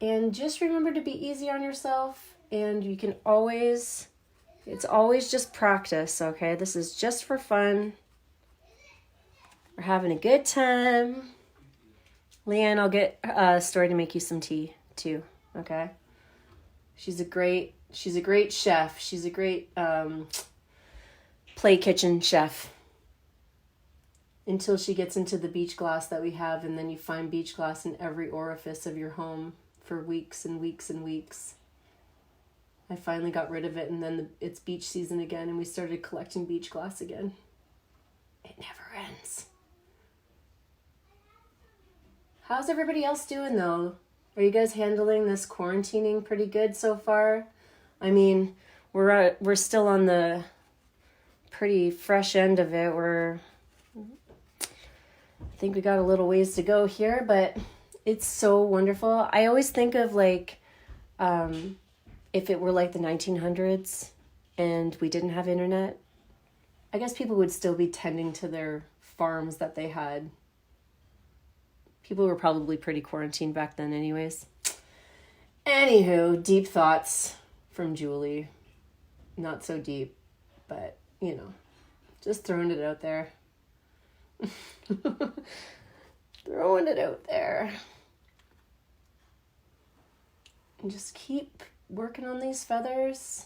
And just remember to be easy on yourself, and you can always, it's always just practice, okay? This is just for fun. We're having a good time. Leanne, I'll get Story to make you some tea too, okay? She's a great chef. She's a great play kitchen chef. Until she gets into the beach glass that we have, and then you find beach glass in every orifice of your home for weeks and weeks and weeks. I finally got rid of it, and then it's beach season again, and we started collecting beach glass again. It never ends. How's everybody else doing, though? Are you guys handling this quarantining pretty good so far? I mean, we're still on the pretty fresh end of it. I think we got a little ways to go here, but it's so wonderful. I always think of like, if it were like the 1900s and we didn't have internet, I guess people would still be tending to their farms that they had. People were probably pretty quarantined back then anyways. Anywho, deep thoughts from Julie. Not so deep, but, you know, just throwing it out there. Throwing it out there. And just keep working on these feathers.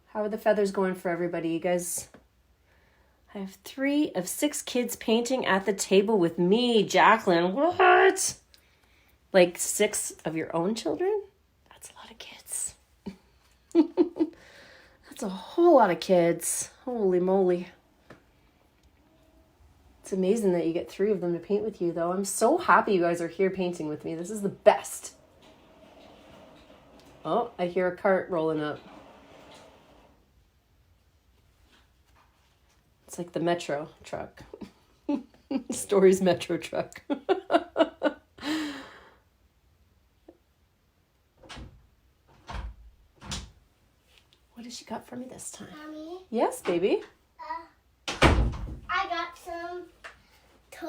How are the feathers going for everybody? You guys, I have 3 of 6 kids painting at the table with me, Jacqueline. What? Like 6 of your own children? That's a lot of kids. That's a whole lot of kids. Holy moly. It's amazing that you get 3 of them to paint with you, though. I'm so happy you guys are here painting with me. This is the best. Oh, I hear a cart rolling up. It's like the metro truck. Story's metro truck. What has she got for me this time? Mommy, Yes, baby. I got some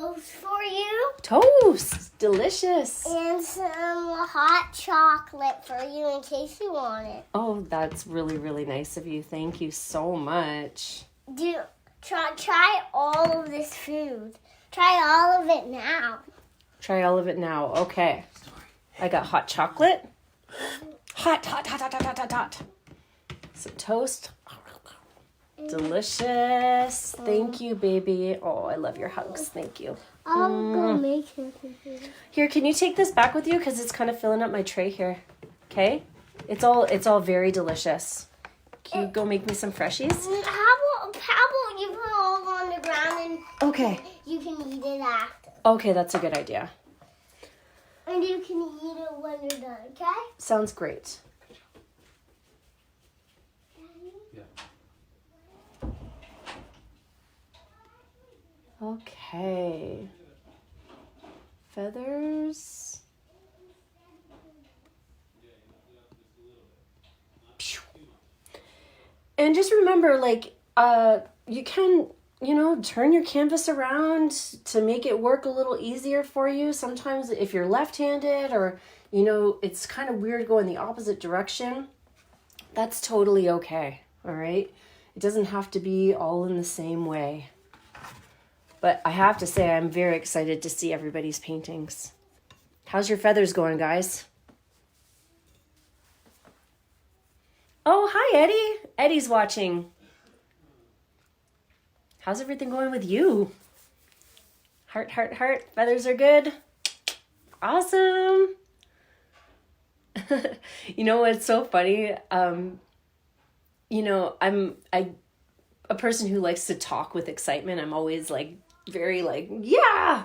toast for you. Toast! Delicious! And some hot chocolate for you in case you want it. Oh, that's really, really nice of you. Thank you so much. Try all of this food. Try all of it now. Try all of it now. Okay. I got hot chocolate. Hot, hot, hot, hot, hot, hot, hot, hot. Some toast. Delicious. Thank you, baby. Oh, I love your hugs. Thank you. I'll go make something for you. Here, can you take this back with you? Because it's kind of filling up my tray here. Okay? It's all very delicious. Can you go make me some freshies? How about you put it all on the ground and Okay. you can eat it after. Okay, that's a good idea. And you can eat it when you're done, okay? Sounds great. Okay. Feathers. Pew. And just remember, like, you can, turn your canvas around to make it work a little easier for you. Sometimes if you're left-handed or, it's kind of weird going the opposite direction, that's totally okay, all right? It doesn't have to be all in the same way. But I have to say, I'm very excited to see everybody's paintings. How's your feathers going, guys? Oh, hi, Eddie. Eddie's watching. How's everything going with you? Heart, heart, heart. Feathers are good. Awesome. You know what's so funny? I'm a person who likes to talk with excitement. I'm always very yeah.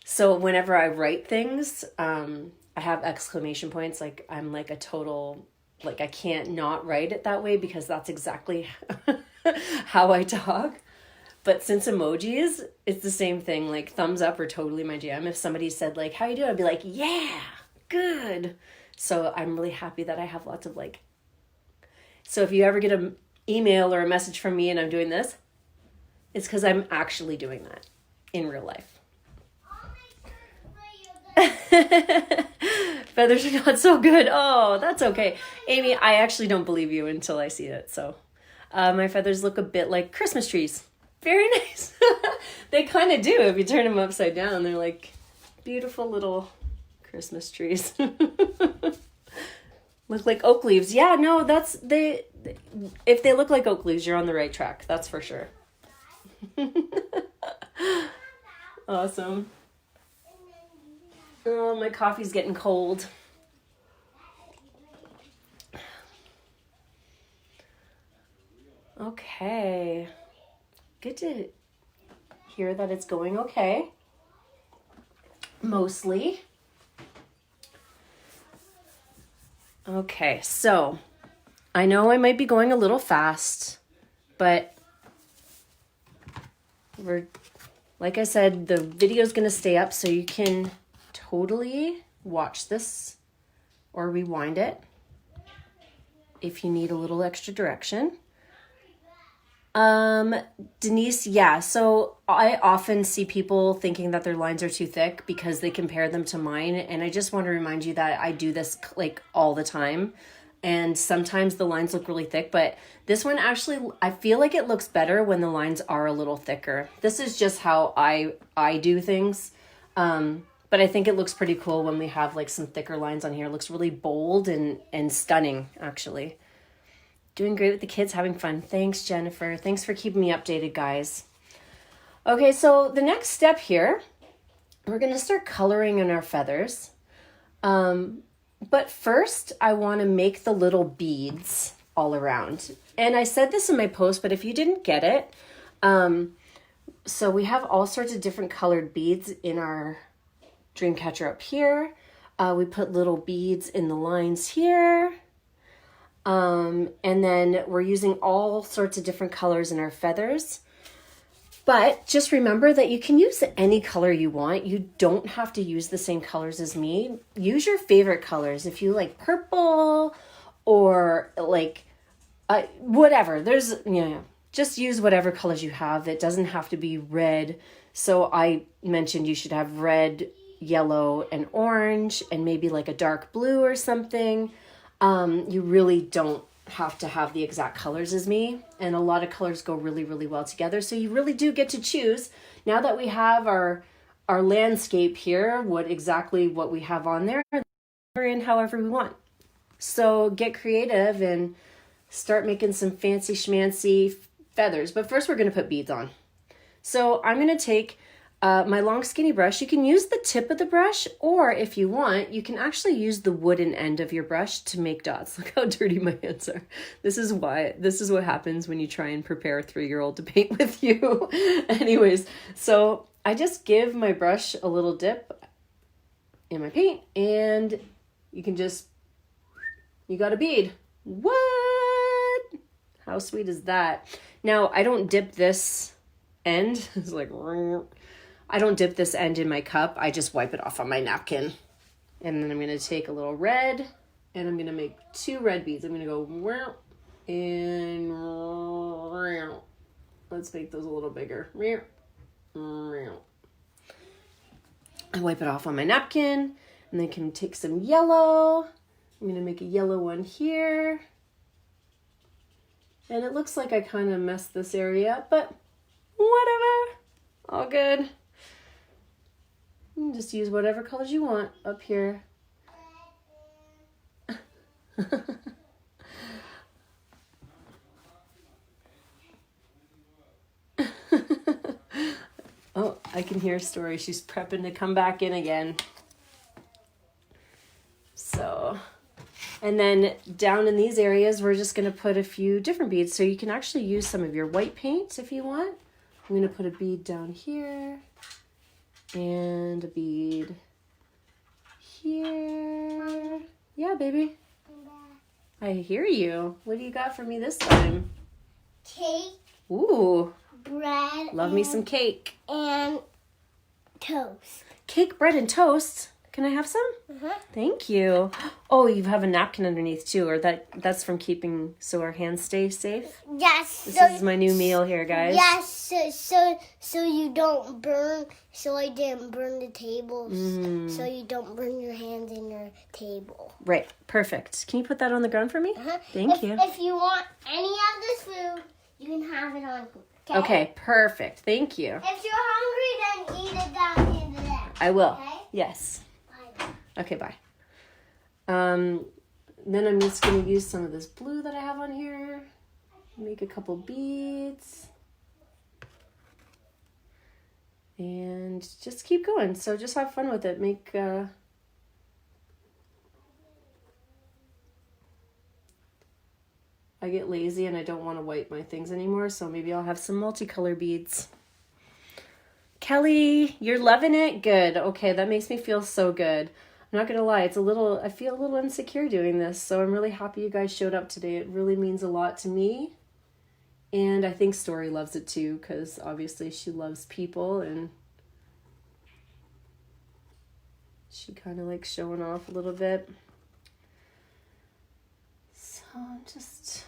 So whenever I write things, I have exclamation points. I'm like a total, I can't not write it that way because that's exactly how I talk. But since emojis, it's the same thing. Thumbs up are totally my jam. If somebody said how you doing? I'd be like, yeah, good. So I'm really happy that I have lots of So if you ever get an email or a message from me and I'm doing this, it's because I'm actually doing that in real life. Feathers are not so good. Oh, that's okay. Amy, I actually don't believe you until I see it. So my feathers look a bit like Christmas trees. Very nice. They kind of do. If you turn them upside down, they're like beautiful little Christmas trees. Look like oak leaves. Yeah, no, if they look like oak leaves, you're on the right track. That's for sure. Awesome. Oh, my coffee's getting cold. Okay. Good to hear that it's going okay. Mostly. Okay, so I know I might be going a little fast, but like I said, the video is going to stay up so you can totally watch this or rewind it if you need a little extra direction. Denise, yeah, so I often see people thinking that their lines are too thick because they compare them to mine, and I just want to remind you that I do this all the time, and sometimes the lines look really thick, but this one actually, I feel like it looks better when the lines are a little thicker. This is just how I do things, but I think it looks pretty cool when we have some thicker lines on here. It looks really bold and stunning, actually. Doing great with the kids, having fun. Thanks, Jennifer. Thanks for keeping me updated, guys. Okay, so the next step here, we're going to start coloring in our feathers. But first, I want to make the little beads all around. And I said this in my post, but if you didn't get it, so we have all sorts of different colored beads in our Dreamcatcher up here. We put little beads in the lines here. And then we're using all sorts of different colors in our feathers. But just remember that you can use any color you want. You don't have to use the same colors as me. Use your favorite colors. If you like purple or whatever, just use whatever colors you have. It doesn't have to be red, So I mentioned you should have red, yellow, and orange, and maybe like a dark blue or something. You really don't have to have the exact colors as me, and a lot of colors go really, really well together. So you really do get to choose. Now that we have our landscape here, what we have on there, we're in however we want. So get creative and start making some fancy schmancy feathers. But first we're going to put beads on. So I'm going to take my long skinny brush. You can use the tip of the brush, or if you want, you can actually use the wooden end of your brush to make dots. Look how dirty my hands are. This is what happens when you try and prepare a 3-year-old to paint with you. Anyways, so I just give my brush a little dip in my paint, and you got a bead. What? How sweet is that? Now, I don't dip this end. It's like, I don't dip this end in my cup. I just wipe it off on my napkin. And then I'm going to take a little red, and I'm going to make 2 red beads. I'm going to go and let's make those a little bigger. I wipe it off on my napkin, and then can take some yellow. I'm going to make a yellow one here. And it looks like I kind of messed this area up, but whatever. All good. You can just use whatever colors you want up here. Oh, I can hear Story. She's prepping to come back in again. So, and then down in these areas, we're just going to put a few different beads. So you can actually use some of your white paint if you want. I'm going to put a bead down here and a bead here. Yeah, baby. I hear you. What do you got for me this time? Cake. Ooh. Bread. Love me some cake. And toast. Cake, bread, and toast. Can I have some? Uh-huh. Thank you. Oh, you have a napkin underneath too, or that's from keeping so our hands stay safe? Yes. This is my new meal here, guys. Yes, so you don't burn, so I didn't burn the tables, so you don't burn your hands in your table. Right, perfect. Can you put that on the ground for me? Uh-huh. Thank you. If you want any of this food, you can have it on. Okay, perfect. Thank you. If you're hungry, then eat it down into there. I will. Okay? Yes. Bye. Okay, bye. Then I'm just going to use some of this blue that I have on here. Make a couple beads. And just keep going. So just have fun with it. I get lazy and I don't want to wipe my things anymore, so maybe I'll have some multicolor beads. Kelly, you're loving it? Good. Okay, that makes me feel so good. I'm not going to lie, I feel a little insecure doing this, so I'm really happy you guys showed up today. It really means a lot to me. And I think Story loves it too, because obviously she loves people and she kind of likes showing off a little bit. So I'm just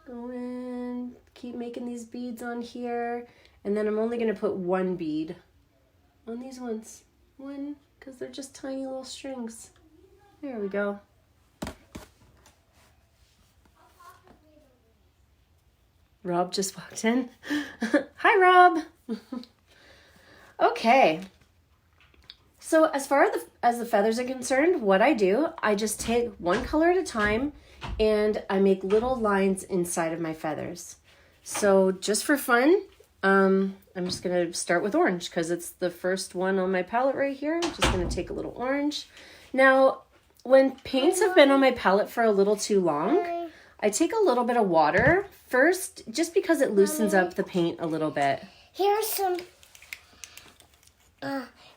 going, keep making these beads on here. And then I'm only going to put 1 bead on these ones. 1, because they're just tiny little strings. There we go. Rob just walked in. Hi, Rob. Okay. So as far as the feathers are concerned, what I do, I just take 1 color at a time and I make little lines inside of my feathers. So just for fun, I'm just going to start with orange because it's the first one on my palette right here. I'm just going to take a little orange. Now, when paints have been on my palette for a little too long, I take a little bit of water first just because it loosens up the paint a little bit. Here's some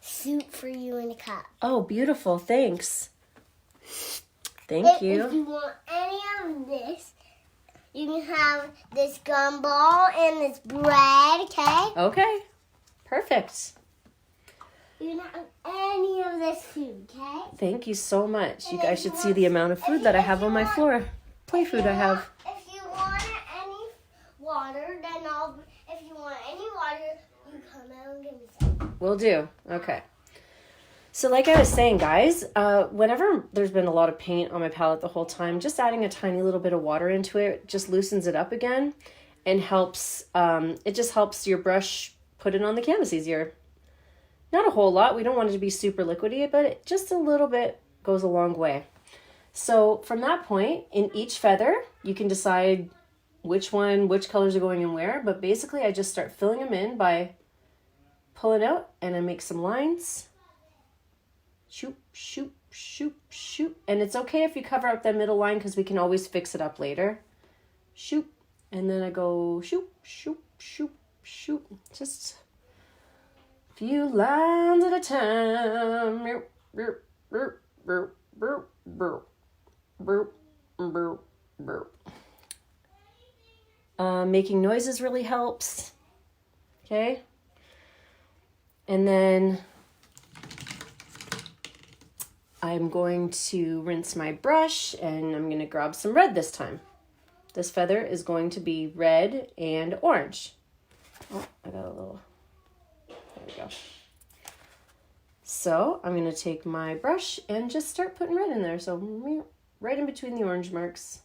soup for you in a cup. Oh, beautiful. Thanks. Thank you. If you want any of this, you can have this gumball and this bread, okay? Okay. Perfect. You can have any of this food, okay? Thank you so much. You guys should see the amount of food that I have on my floor. Play food I have. If you want any water, then if you want any water, you come out and Will do. Okay. So like I was saying, guys, whenever there's been a lot of paint on my palette the whole time, just adding a tiny little bit of water into it just loosens it up again and helps, it just helps your brush put it on the canvas easier. Not a whole lot. We don't want it to be super liquidy, but just a little bit goes a long way. So from that point, in each feather, you can decide which colors are going in where, but basically I just start filling them in by pulling out and I make some lines. Shoop, shoop, shoop, shoop. And it's okay if you cover up that middle line because we can always fix it up later. Shoop. And then I go shoop, shoop, shoop, shoop. Just a few lines at a time. Making noises really helps. Okay. And then I'm going to rinse my brush and I'm going to grab some red this time. This feather is going to be red and orange. Oh, I got a little, there we go. So I'm going to take my brush and just start putting red in there. So right in between the orange marks.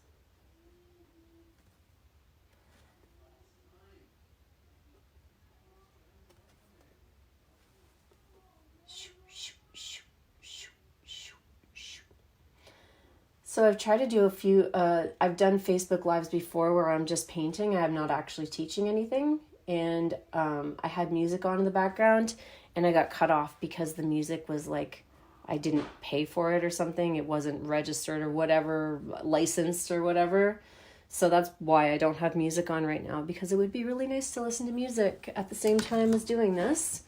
So I've tried to do a few, I've done Facebook Lives before where I'm just painting. I am not actually teaching anything. And I had music on in the background and I got cut off because the music was like, I didn't pay for it or something. It wasn't registered or whatever, licensed or whatever. So that's why I don't have music on right now, because it would be really nice to listen to music at the same time as doing this.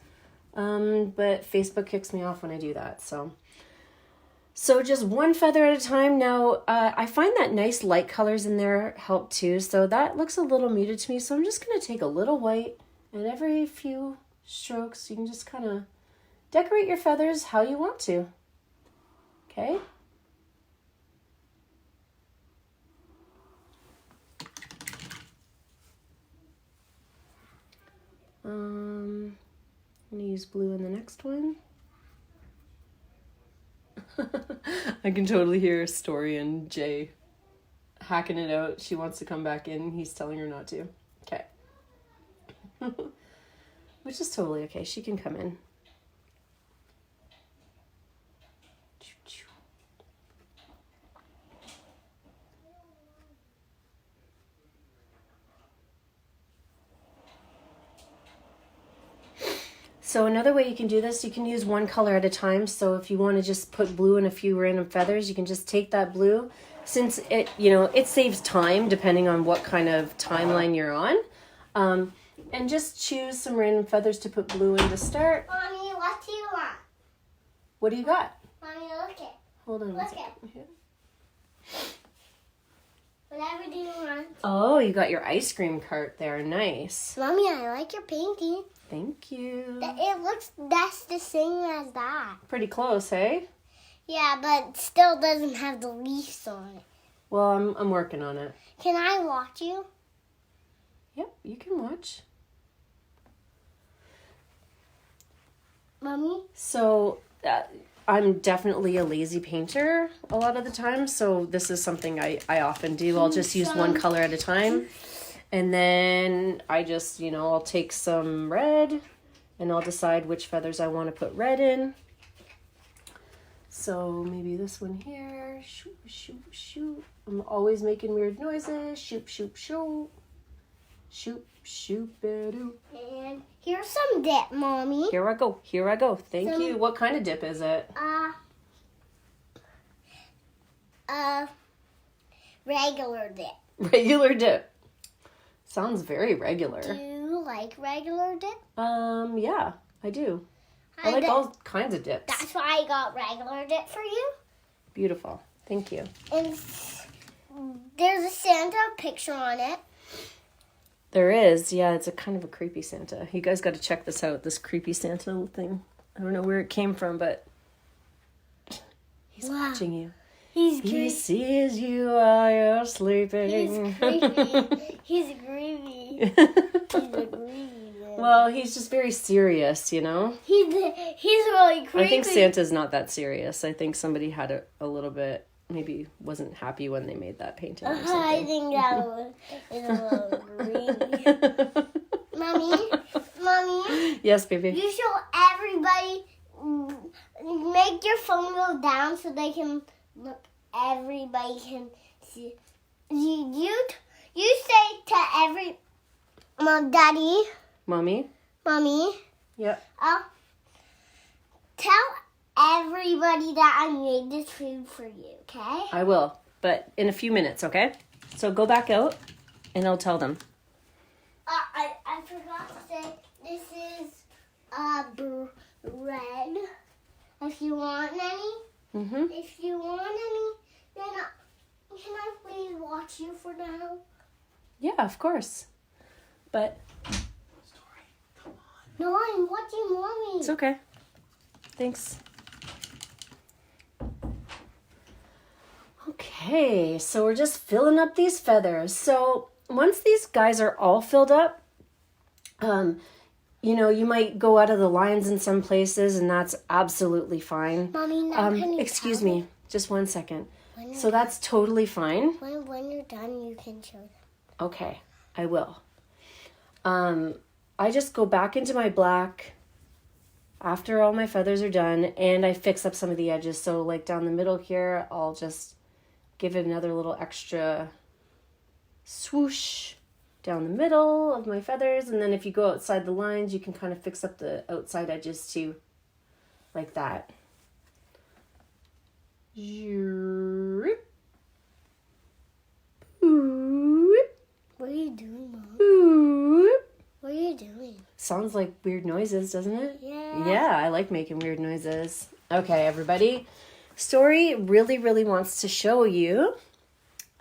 But Facebook kicks me off when I do that, So just one feather at a time. Now, I find that nice light colors in there help too. So that looks a little muted to me. So I'm just going to take a little white and every few strokes, you can just kind of decorate your feathers how you want to. Okay. I'm going to use blue in the next one. I can totally hear Story and Jay hacking it out. She wants to come back in. He's telling her not to. Okay. Which is totally okay. She can come in. So another way you can do this, you can use one color at a time. So if you want to just put blue in a few random feathers, you can just take that blue. Since it, it saves time depending on what kind of timeline you're on. And just choose some random feathers to put blue in to start. Mommy, what do you want? What do you got? Mommy, look it. Hold on. Look it. Whatever do you want? Oh, you got your ice cream cart there. Nice. Mommy, I like your painting. Thank you. That's the same as that. Pretty close, hey? Yeah, but still doesn't have the leaves on it. Well, I'm working on it. Can I watch you? Yep, you can watch. Mommy? So, I'm definitely a lazy painter a lot of the time, so this is something I often do. I'll just use one color at a time. And then I just, I'll take some red and I'll decide which feathers I want to put red in. So maybe this one here. Shoop, shoop, shoop. I'm always making weird noises. Shoop, shoop, shoop. Shoop, shoop, doo. And here's some dip, Mommy. Here I go. Thank you. What kind of dip is it? Regular dip. Regular dip. Sounds very regular. Do you like regular dip? Yeah, I do. I like all kinds of dips. That's why I got regular dip for you. Beautiful. Thank you. And there's a Santa picture on it. There is. Yeah, it's a kind of a creepy Santa. You guys got to check this out, this creepy Santa thing. I don't know where it came from, but he's watching you. He sees you while you're sleeping. He's creepy. He's a groovy. He's a groovy. Well, he's just very serious, you know? He's really creepy. I think Santa's not that serious. I think somebody had a little bit, maybe wasn't happy when they made that painting or I something. think that was a little creepy. Mommy, Yes, baby. you show everybody, make your phone go down so they can look, everybody can see. You say to every, Daddy, Mommy? Mommy, Yep. tell everybody that I made this food for you, okay? I will, but in a few minutes, okay? So go back out, and I'll tell them. I forgot to say, this is bread. If you want any, Mm-hmm. if you want any, then can I please watch you for now? Yeah, of course. But Story, come on. No, I'm watching Mommy. it's okay. Thanks. Okay, so we're just filling up these feathers. So once these guys are all filled up, you know, you might go out of the lines in some places, and that's absolutely fine. Mommy, now can you Excuse tell me, just 1 second. When So that's totally fine. when you're done, you can show them. Okay, I will. I just go back into my black after all my feathers are done, and I fix up some of the edges. So like down the middle here, I'll just give it another little extra swoosh down the middle of my feathers. And then if you go outside the lines, you can kind of fix up the outside edges too, like that. Zoop. Boop. What are you doing, Mom? Boop. What are you doing? Sounds like weird noises, doesn't it? Yeah. Yeah, I like making weird noises. Okay, everybody. Story really, really wants to show you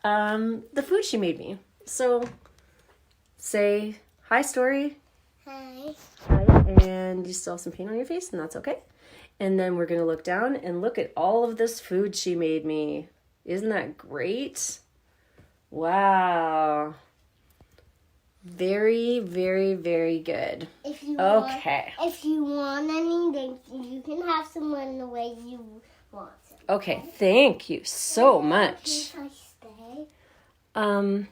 the food she made me. So say, hi, Story. Hi. Hi. And you still have some paint on your face, and that's okay. And then we're going to look down and look at all of this food she made me. Isn't that great? Wow. Very, very, very good. If you Okay. if you want any, then you can have some in the way you want them. Okay, thank you so much. Can I stay?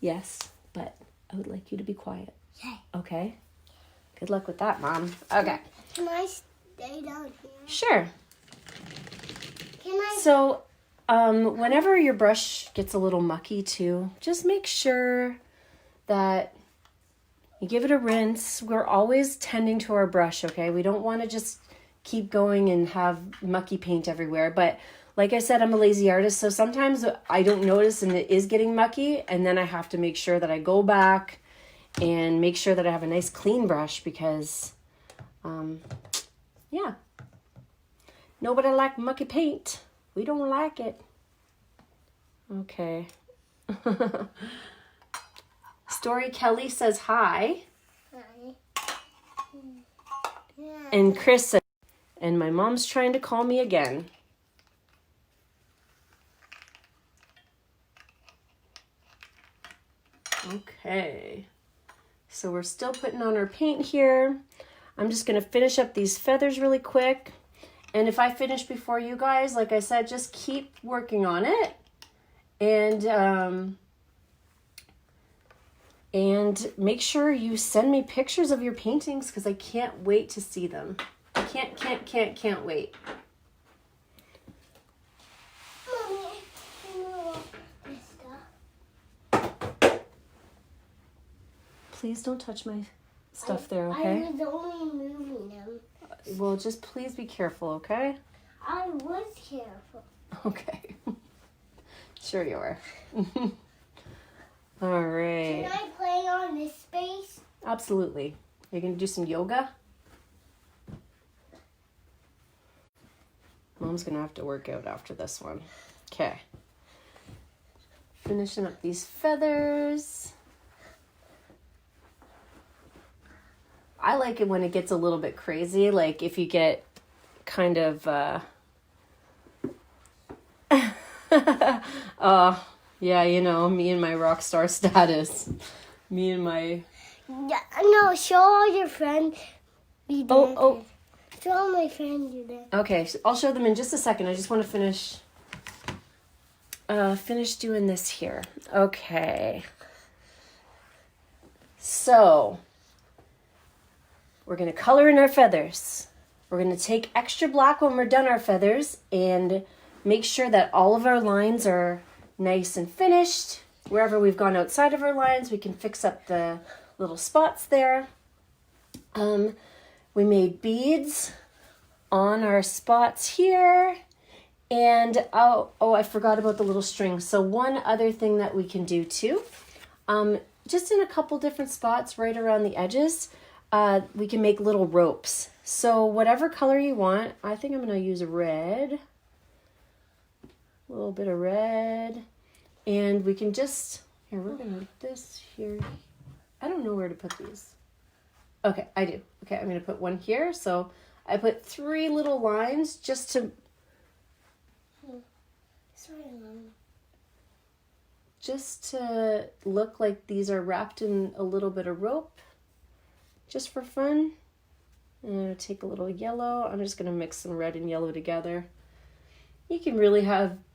Yes, but I would like you to be quiet. Okay. Okay? Good luck with that, Mom. Okay. Can I stay down here? Sure. Can I? So, whenever your brush gets a little mucky too, just make sure that you give it a rinse. We're always tending to our brush, okay? We don't want to just keep going and have mucky paint everywhere. But like I said, I'm a lazy artist, so sometimes I don't notice and it is getting mucky, and then I have to make sure that I go back and make sure that I have a nice clean brush because, yeah. Nobody like mucky paint. We don't like it. Okay. Story Kelly says hi. Hi. Yeah. And Chris said, and my mom's trying to call me again. Okay. So we're still putting on our paint here. I'm just going to finish up these feathers really quick. And if I finish before you guys, like I said, just keep working on it. And make sure you send me pictures of your paintings because I can't wait to see them. I can't wait. Mommy, can you look this stuff? Please don't touch my stuff there, okay? I was only moving them. Well, just please be careful, okay? I was careful. Okay. Sure you are. All right. Can I play on this space? Absolutely. You're going to do some yoga? Mom's going to have to work out after this one. Okay. Finishing up these feathers. I like it when it gets a little bit crazy. Like if you get kind of... yeah, you know, me and my rock star status. Me and my Yeah, no, show all your friends. Oh. Show all my friends you did. Okay, so I'll show them in just a second. I just want to finish doing this here. Okay. So, we're going to color in our feathers. We're going to take extra black when we're done our feathers and make sure that all of our lines are nice and finished. Wherever we've gone outside of our lines, we can fix up the little spots there. We made beads on our spots here. And, I forgot about the little string. So one other thing that we can do too, just in a couple different spots right around the edges, we can make little ropes. So whatever color you want, I think I'm going to use red. A little bit of red. And we can just, here, we're going to put this here. I don't know where to put these. Okay, I do. Okay, I'm going to put one here. So I put 3 little lines just to look like these are wrapped in a little bit of rope, just for fun. I'm going to take a little yellow. I'm just going to mix some red and yellow together. You can really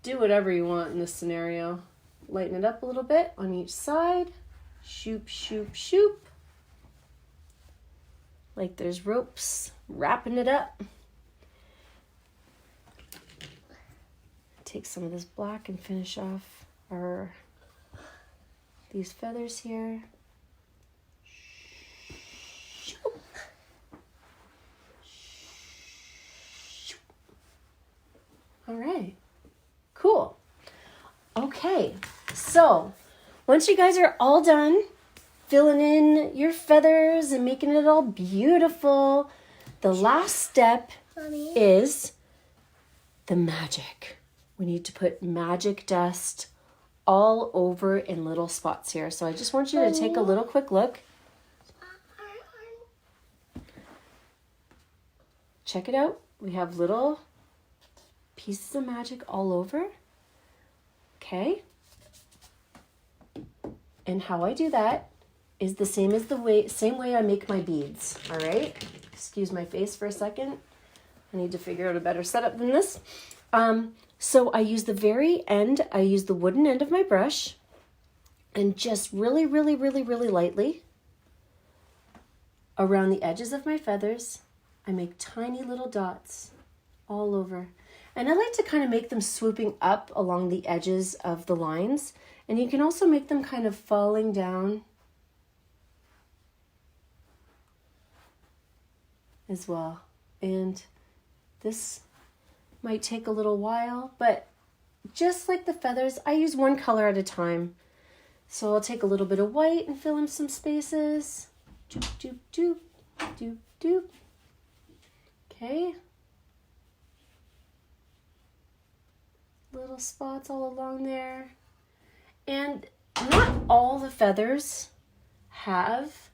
do whatever you want in this scenario. Lighten it up a little bit on each side. Shoop, shoop, shoop. Like there's ropes wrapping it up. Take some of this black and finish off these feathers here. All right, cool. Okay, so once you guys are all done filling in your feathers and making it all beautiful, the last step is the magic. We need to put magic dust all over in little spots here. So I just want you to take a little quick look. Check it out. We have little pieces of magic all over. Okay. And how I do that is the same way I make my beads. All right. Excuse my face for a second. I need to figure out a better setup than this. So I use the very end, I use the wooden end of my brush and just really, really, really, really lightly around the edges of my feathers, I make tiny little dots all over. And I like to kind of make them swooping up along the edges of the lines. And you can also make them kind of falling down as well. And this might take a little while, but just like the feathers, I use one color at a time. So I'll take a little bit of white and fill in some spaces. Doop, doop, doop, doop, doop. Okay. Little spots all along there. And not all the feathers have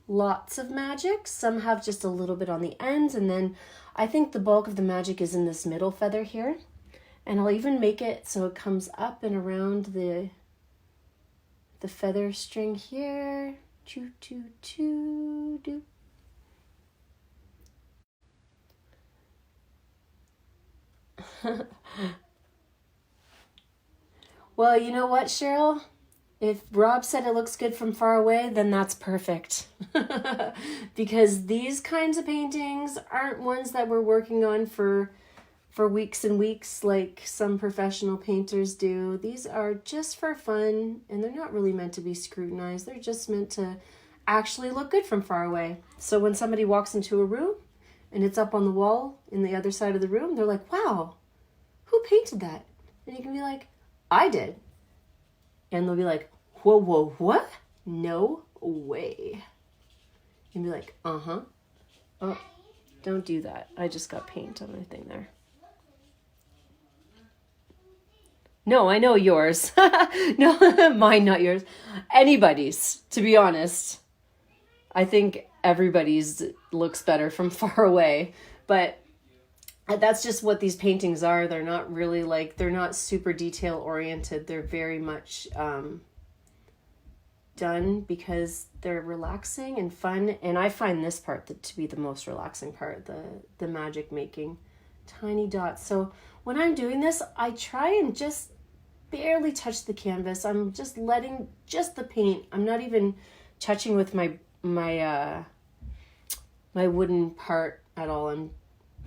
lots of magic. Some have just a little bit on the ends, and then I think the bulk of the magic is in this middle feather here. And I'll even make it so it comes up and around the feather string here. Choo, choo, choo, doo. Well, you know what, Cheryl? If Rob said it looks good from far away, then that's perfect. Because these kinds of paintings aren't ones that we're working on for weeks and weeks like some professional painters do. These are just for fun, and they're not really meant to be scrutinized. They're just meant to actually look good from far away. So when somebody walks into a room and it's up on the wall in the other side of the room, they're like, wow, who painted that? And you can be like, I did. And they'll be like, whoa, whoa, what? No way. And be like, uh-huh. Oh, don't do that. I just got paint on my thing there. No, I know yours. No, mine, not yours. Anybody's, to be honest. I think everybody's looks better from far away. But that's just what these paintings are. They're not really they're not super detail oriented. They're very much done because they're relaxing and fun. And I find this part to be the most relaxing part, the magic making. Tiny dots. So when I'm doing this, I try and just barely touch the canvas. I'm just letting just the paint. I'm not even touching with my wooden part at all. I'm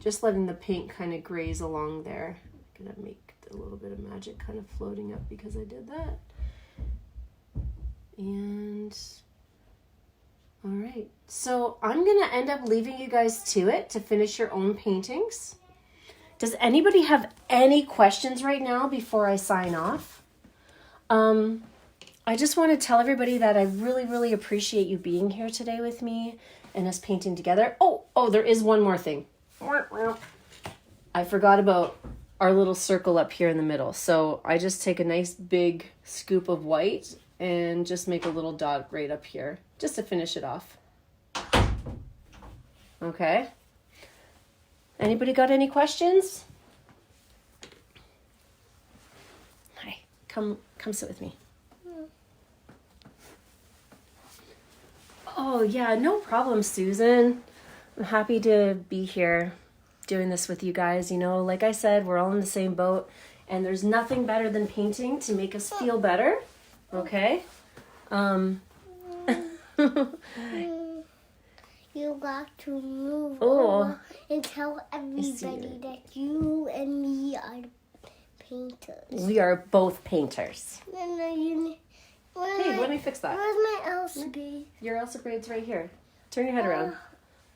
just letting the paint kind of graze along there. I'm gonna make a little bit of magic kind of floating up because I did that. And all right, so I'm gonna end up leaving you guys to it to finish your own paintings. Does anybody have any questions right now before I sign off? I just want to tell everybody that I really, really appreciate you being here today with me and us painting together. Oh, there is one more thing. I forgot about our little circle up here in the middle. So I just take a nice big scoop of white and just make a little dot right up here just to finish it off. Okay. Anybody got any questions? Hi, come sit with me. Oh yeah, no problem, Susan. I'm happy to be here doing this with you guys. You know, like I said, we're all in the same boat and there's nothing better than painting to make us feel better. Okay? You got to move over and tell everybody that you and me are painters. We are both painters. No, Hey, let me fix that. Where's my Elsa braid? Your Elsa braid's right here. Turn your head around.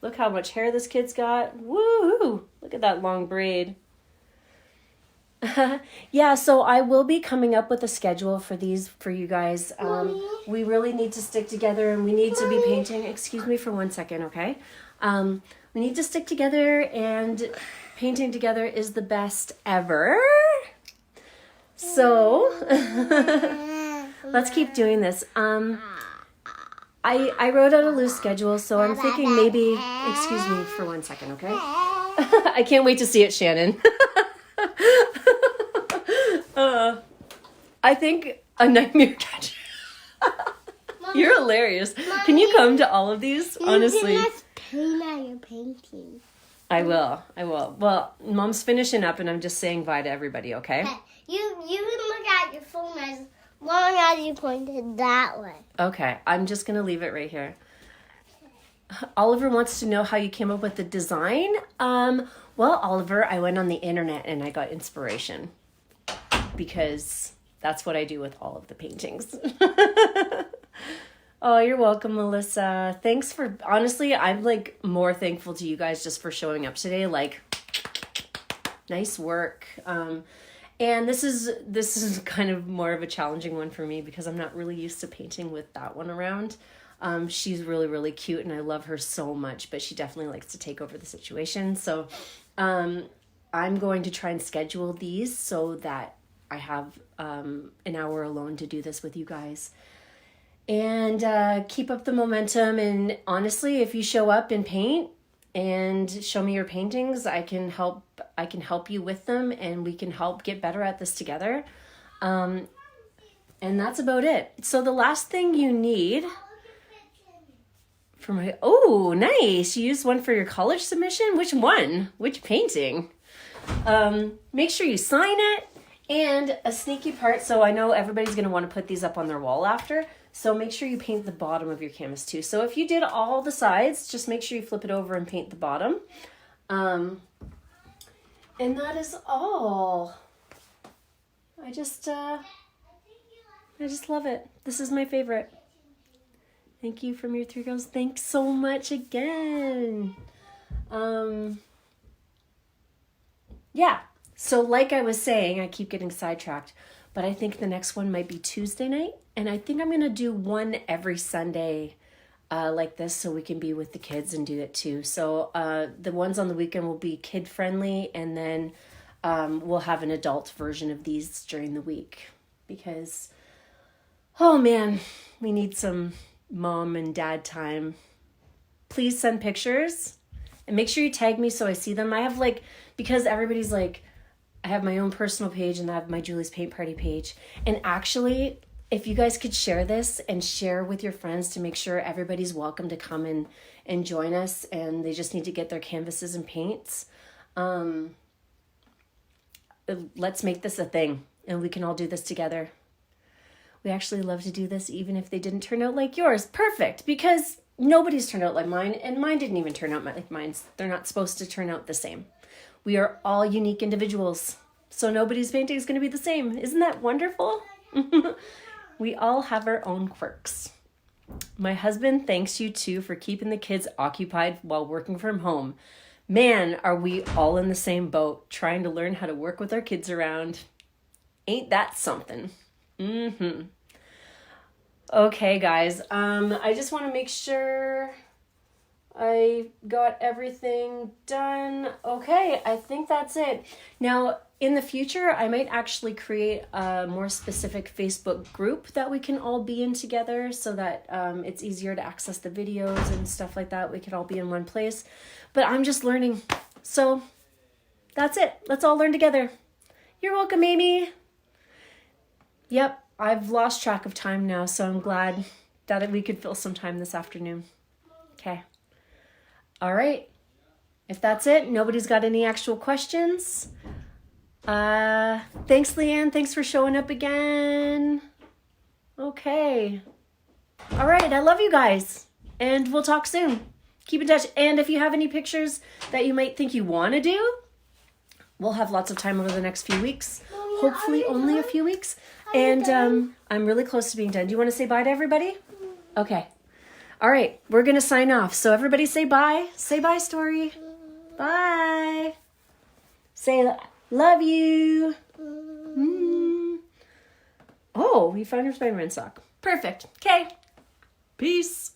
Look how much hair this kid's got. Woo! Look at that long braid. Yeah, so I will be coming up with a schedule for these for you guys. We really need to stick together and we need to be painting. Excuse me for 1 second, okay? We need to stick together and painting together is the best ever. So let's keep doing this. I wrote out a loose schedule, so I'm thinking maybe, excuse me for 1 second, okay? I can't wait to see it, Shannon. I think a nightmare catcher. You're hilarious. Can you come to all of these? Honestly. You must paint on your painting. I will. Well, Mom's finishing up and I'm just saying bye to everybody, okay? You can look at your phone as long as you point it that way. Okay, I'm just going to leave it right here. Oliver wants to know how you came up with the design. Well, Oliver, I went on the internet and I got inspiration because that's what I do with all of the paintings. Oh, you're welcome, Melissa. Thanks for, honestly, I'm like more thankful to you guys just for showing up today. Like, nice work. And this is kind of more of a challenging one for me because I'm not really used to painting with that one around. She's really, really cute and I love her so much, but she definitely likes to take over the situation. So I'm going to try and schedule these so that I have an hour alone to do this with you guys. And keep up the momentum. And honestly, if you show up and paint and show me your paintings, I can help you with them and we can help get better at this together. And that's about it. So the last thing you need for my, oh, nice. You used one for your college submission? Which one? Which painting? Make sure you sign it. And a sneaky part, so I know everybody's going to want to put these up on their wall after, so make sure you paint the bottom of your canvas too. So if you did all the sides, just make sure you flip it over and paint the bottom. And that is all. I just love it. This is my favorite. Thank you from your 3 girls. Thanks so much again. Yeah. So like I was saying, I keep getting sidetracked, but I think the next one might be Tuesday night. And I think I'm going to do one every Sunday like this so we can be with the kids and do it too. So the ones on the weekend will be kid friendly and then we'll have an adult version of these during the week because, oh man, we need some mom and dad time. Please send pictures and make sure you tag me so I see them. I have because everybody's I have my own personal page and I have my Julie's Paint Party page. And actually, if you guys could share this and share with your friends to make sure everybody's welcome to come and join us, and they just need to get their canvases and paints. Let's make this a thing, and we can all do this together. We actually love to do this even if they didn't turn out like yours. Perfect, because nobody's turned out like mine, and mine didn't even turn out like mine's. They're not supposed to turn out the same. We are all unique individuals, so nobody's painting is going to be the same. Isn't that wonderful? We all have our own quirks. My husband thanks you too for keeping the kids occupied while working from home. Man, are we all in the same boat, trying to learn how to work with our kids around. Ain't that something? Okay, guys. I just want to make sure I got everything done. Okay, I think that's it. Now, in the future, I might actually create a more specific Facebook group that we can all be in together so that it's easier to access the videos and stuff like that. We could all be in one place. But I'm just learning. So that's it. Let's all learn together. You're welcome, Amy. Yep, I've lost track of time now, so I'm glad that we could fill some time this afternoon. Okay. All right. If that's it, nobody's got any actual questions. Thanks, Leanne. Thanks for showing up again. Okay. All right. I love you guys. And we'll talk soon. Keep in touch. And if you have any pictures that you might think you want to do, we'll have lots of time over the next few weeks. Hopefully only a few weeks. And I'm really close to being done. Do you want to say bye to everybody? Okay. All right. We're going to sign off. So everybody say bye. Say bye, Story. Bye. Say love you. Oh, you found your Spider-Man sock. Perfect. Okay. Peace.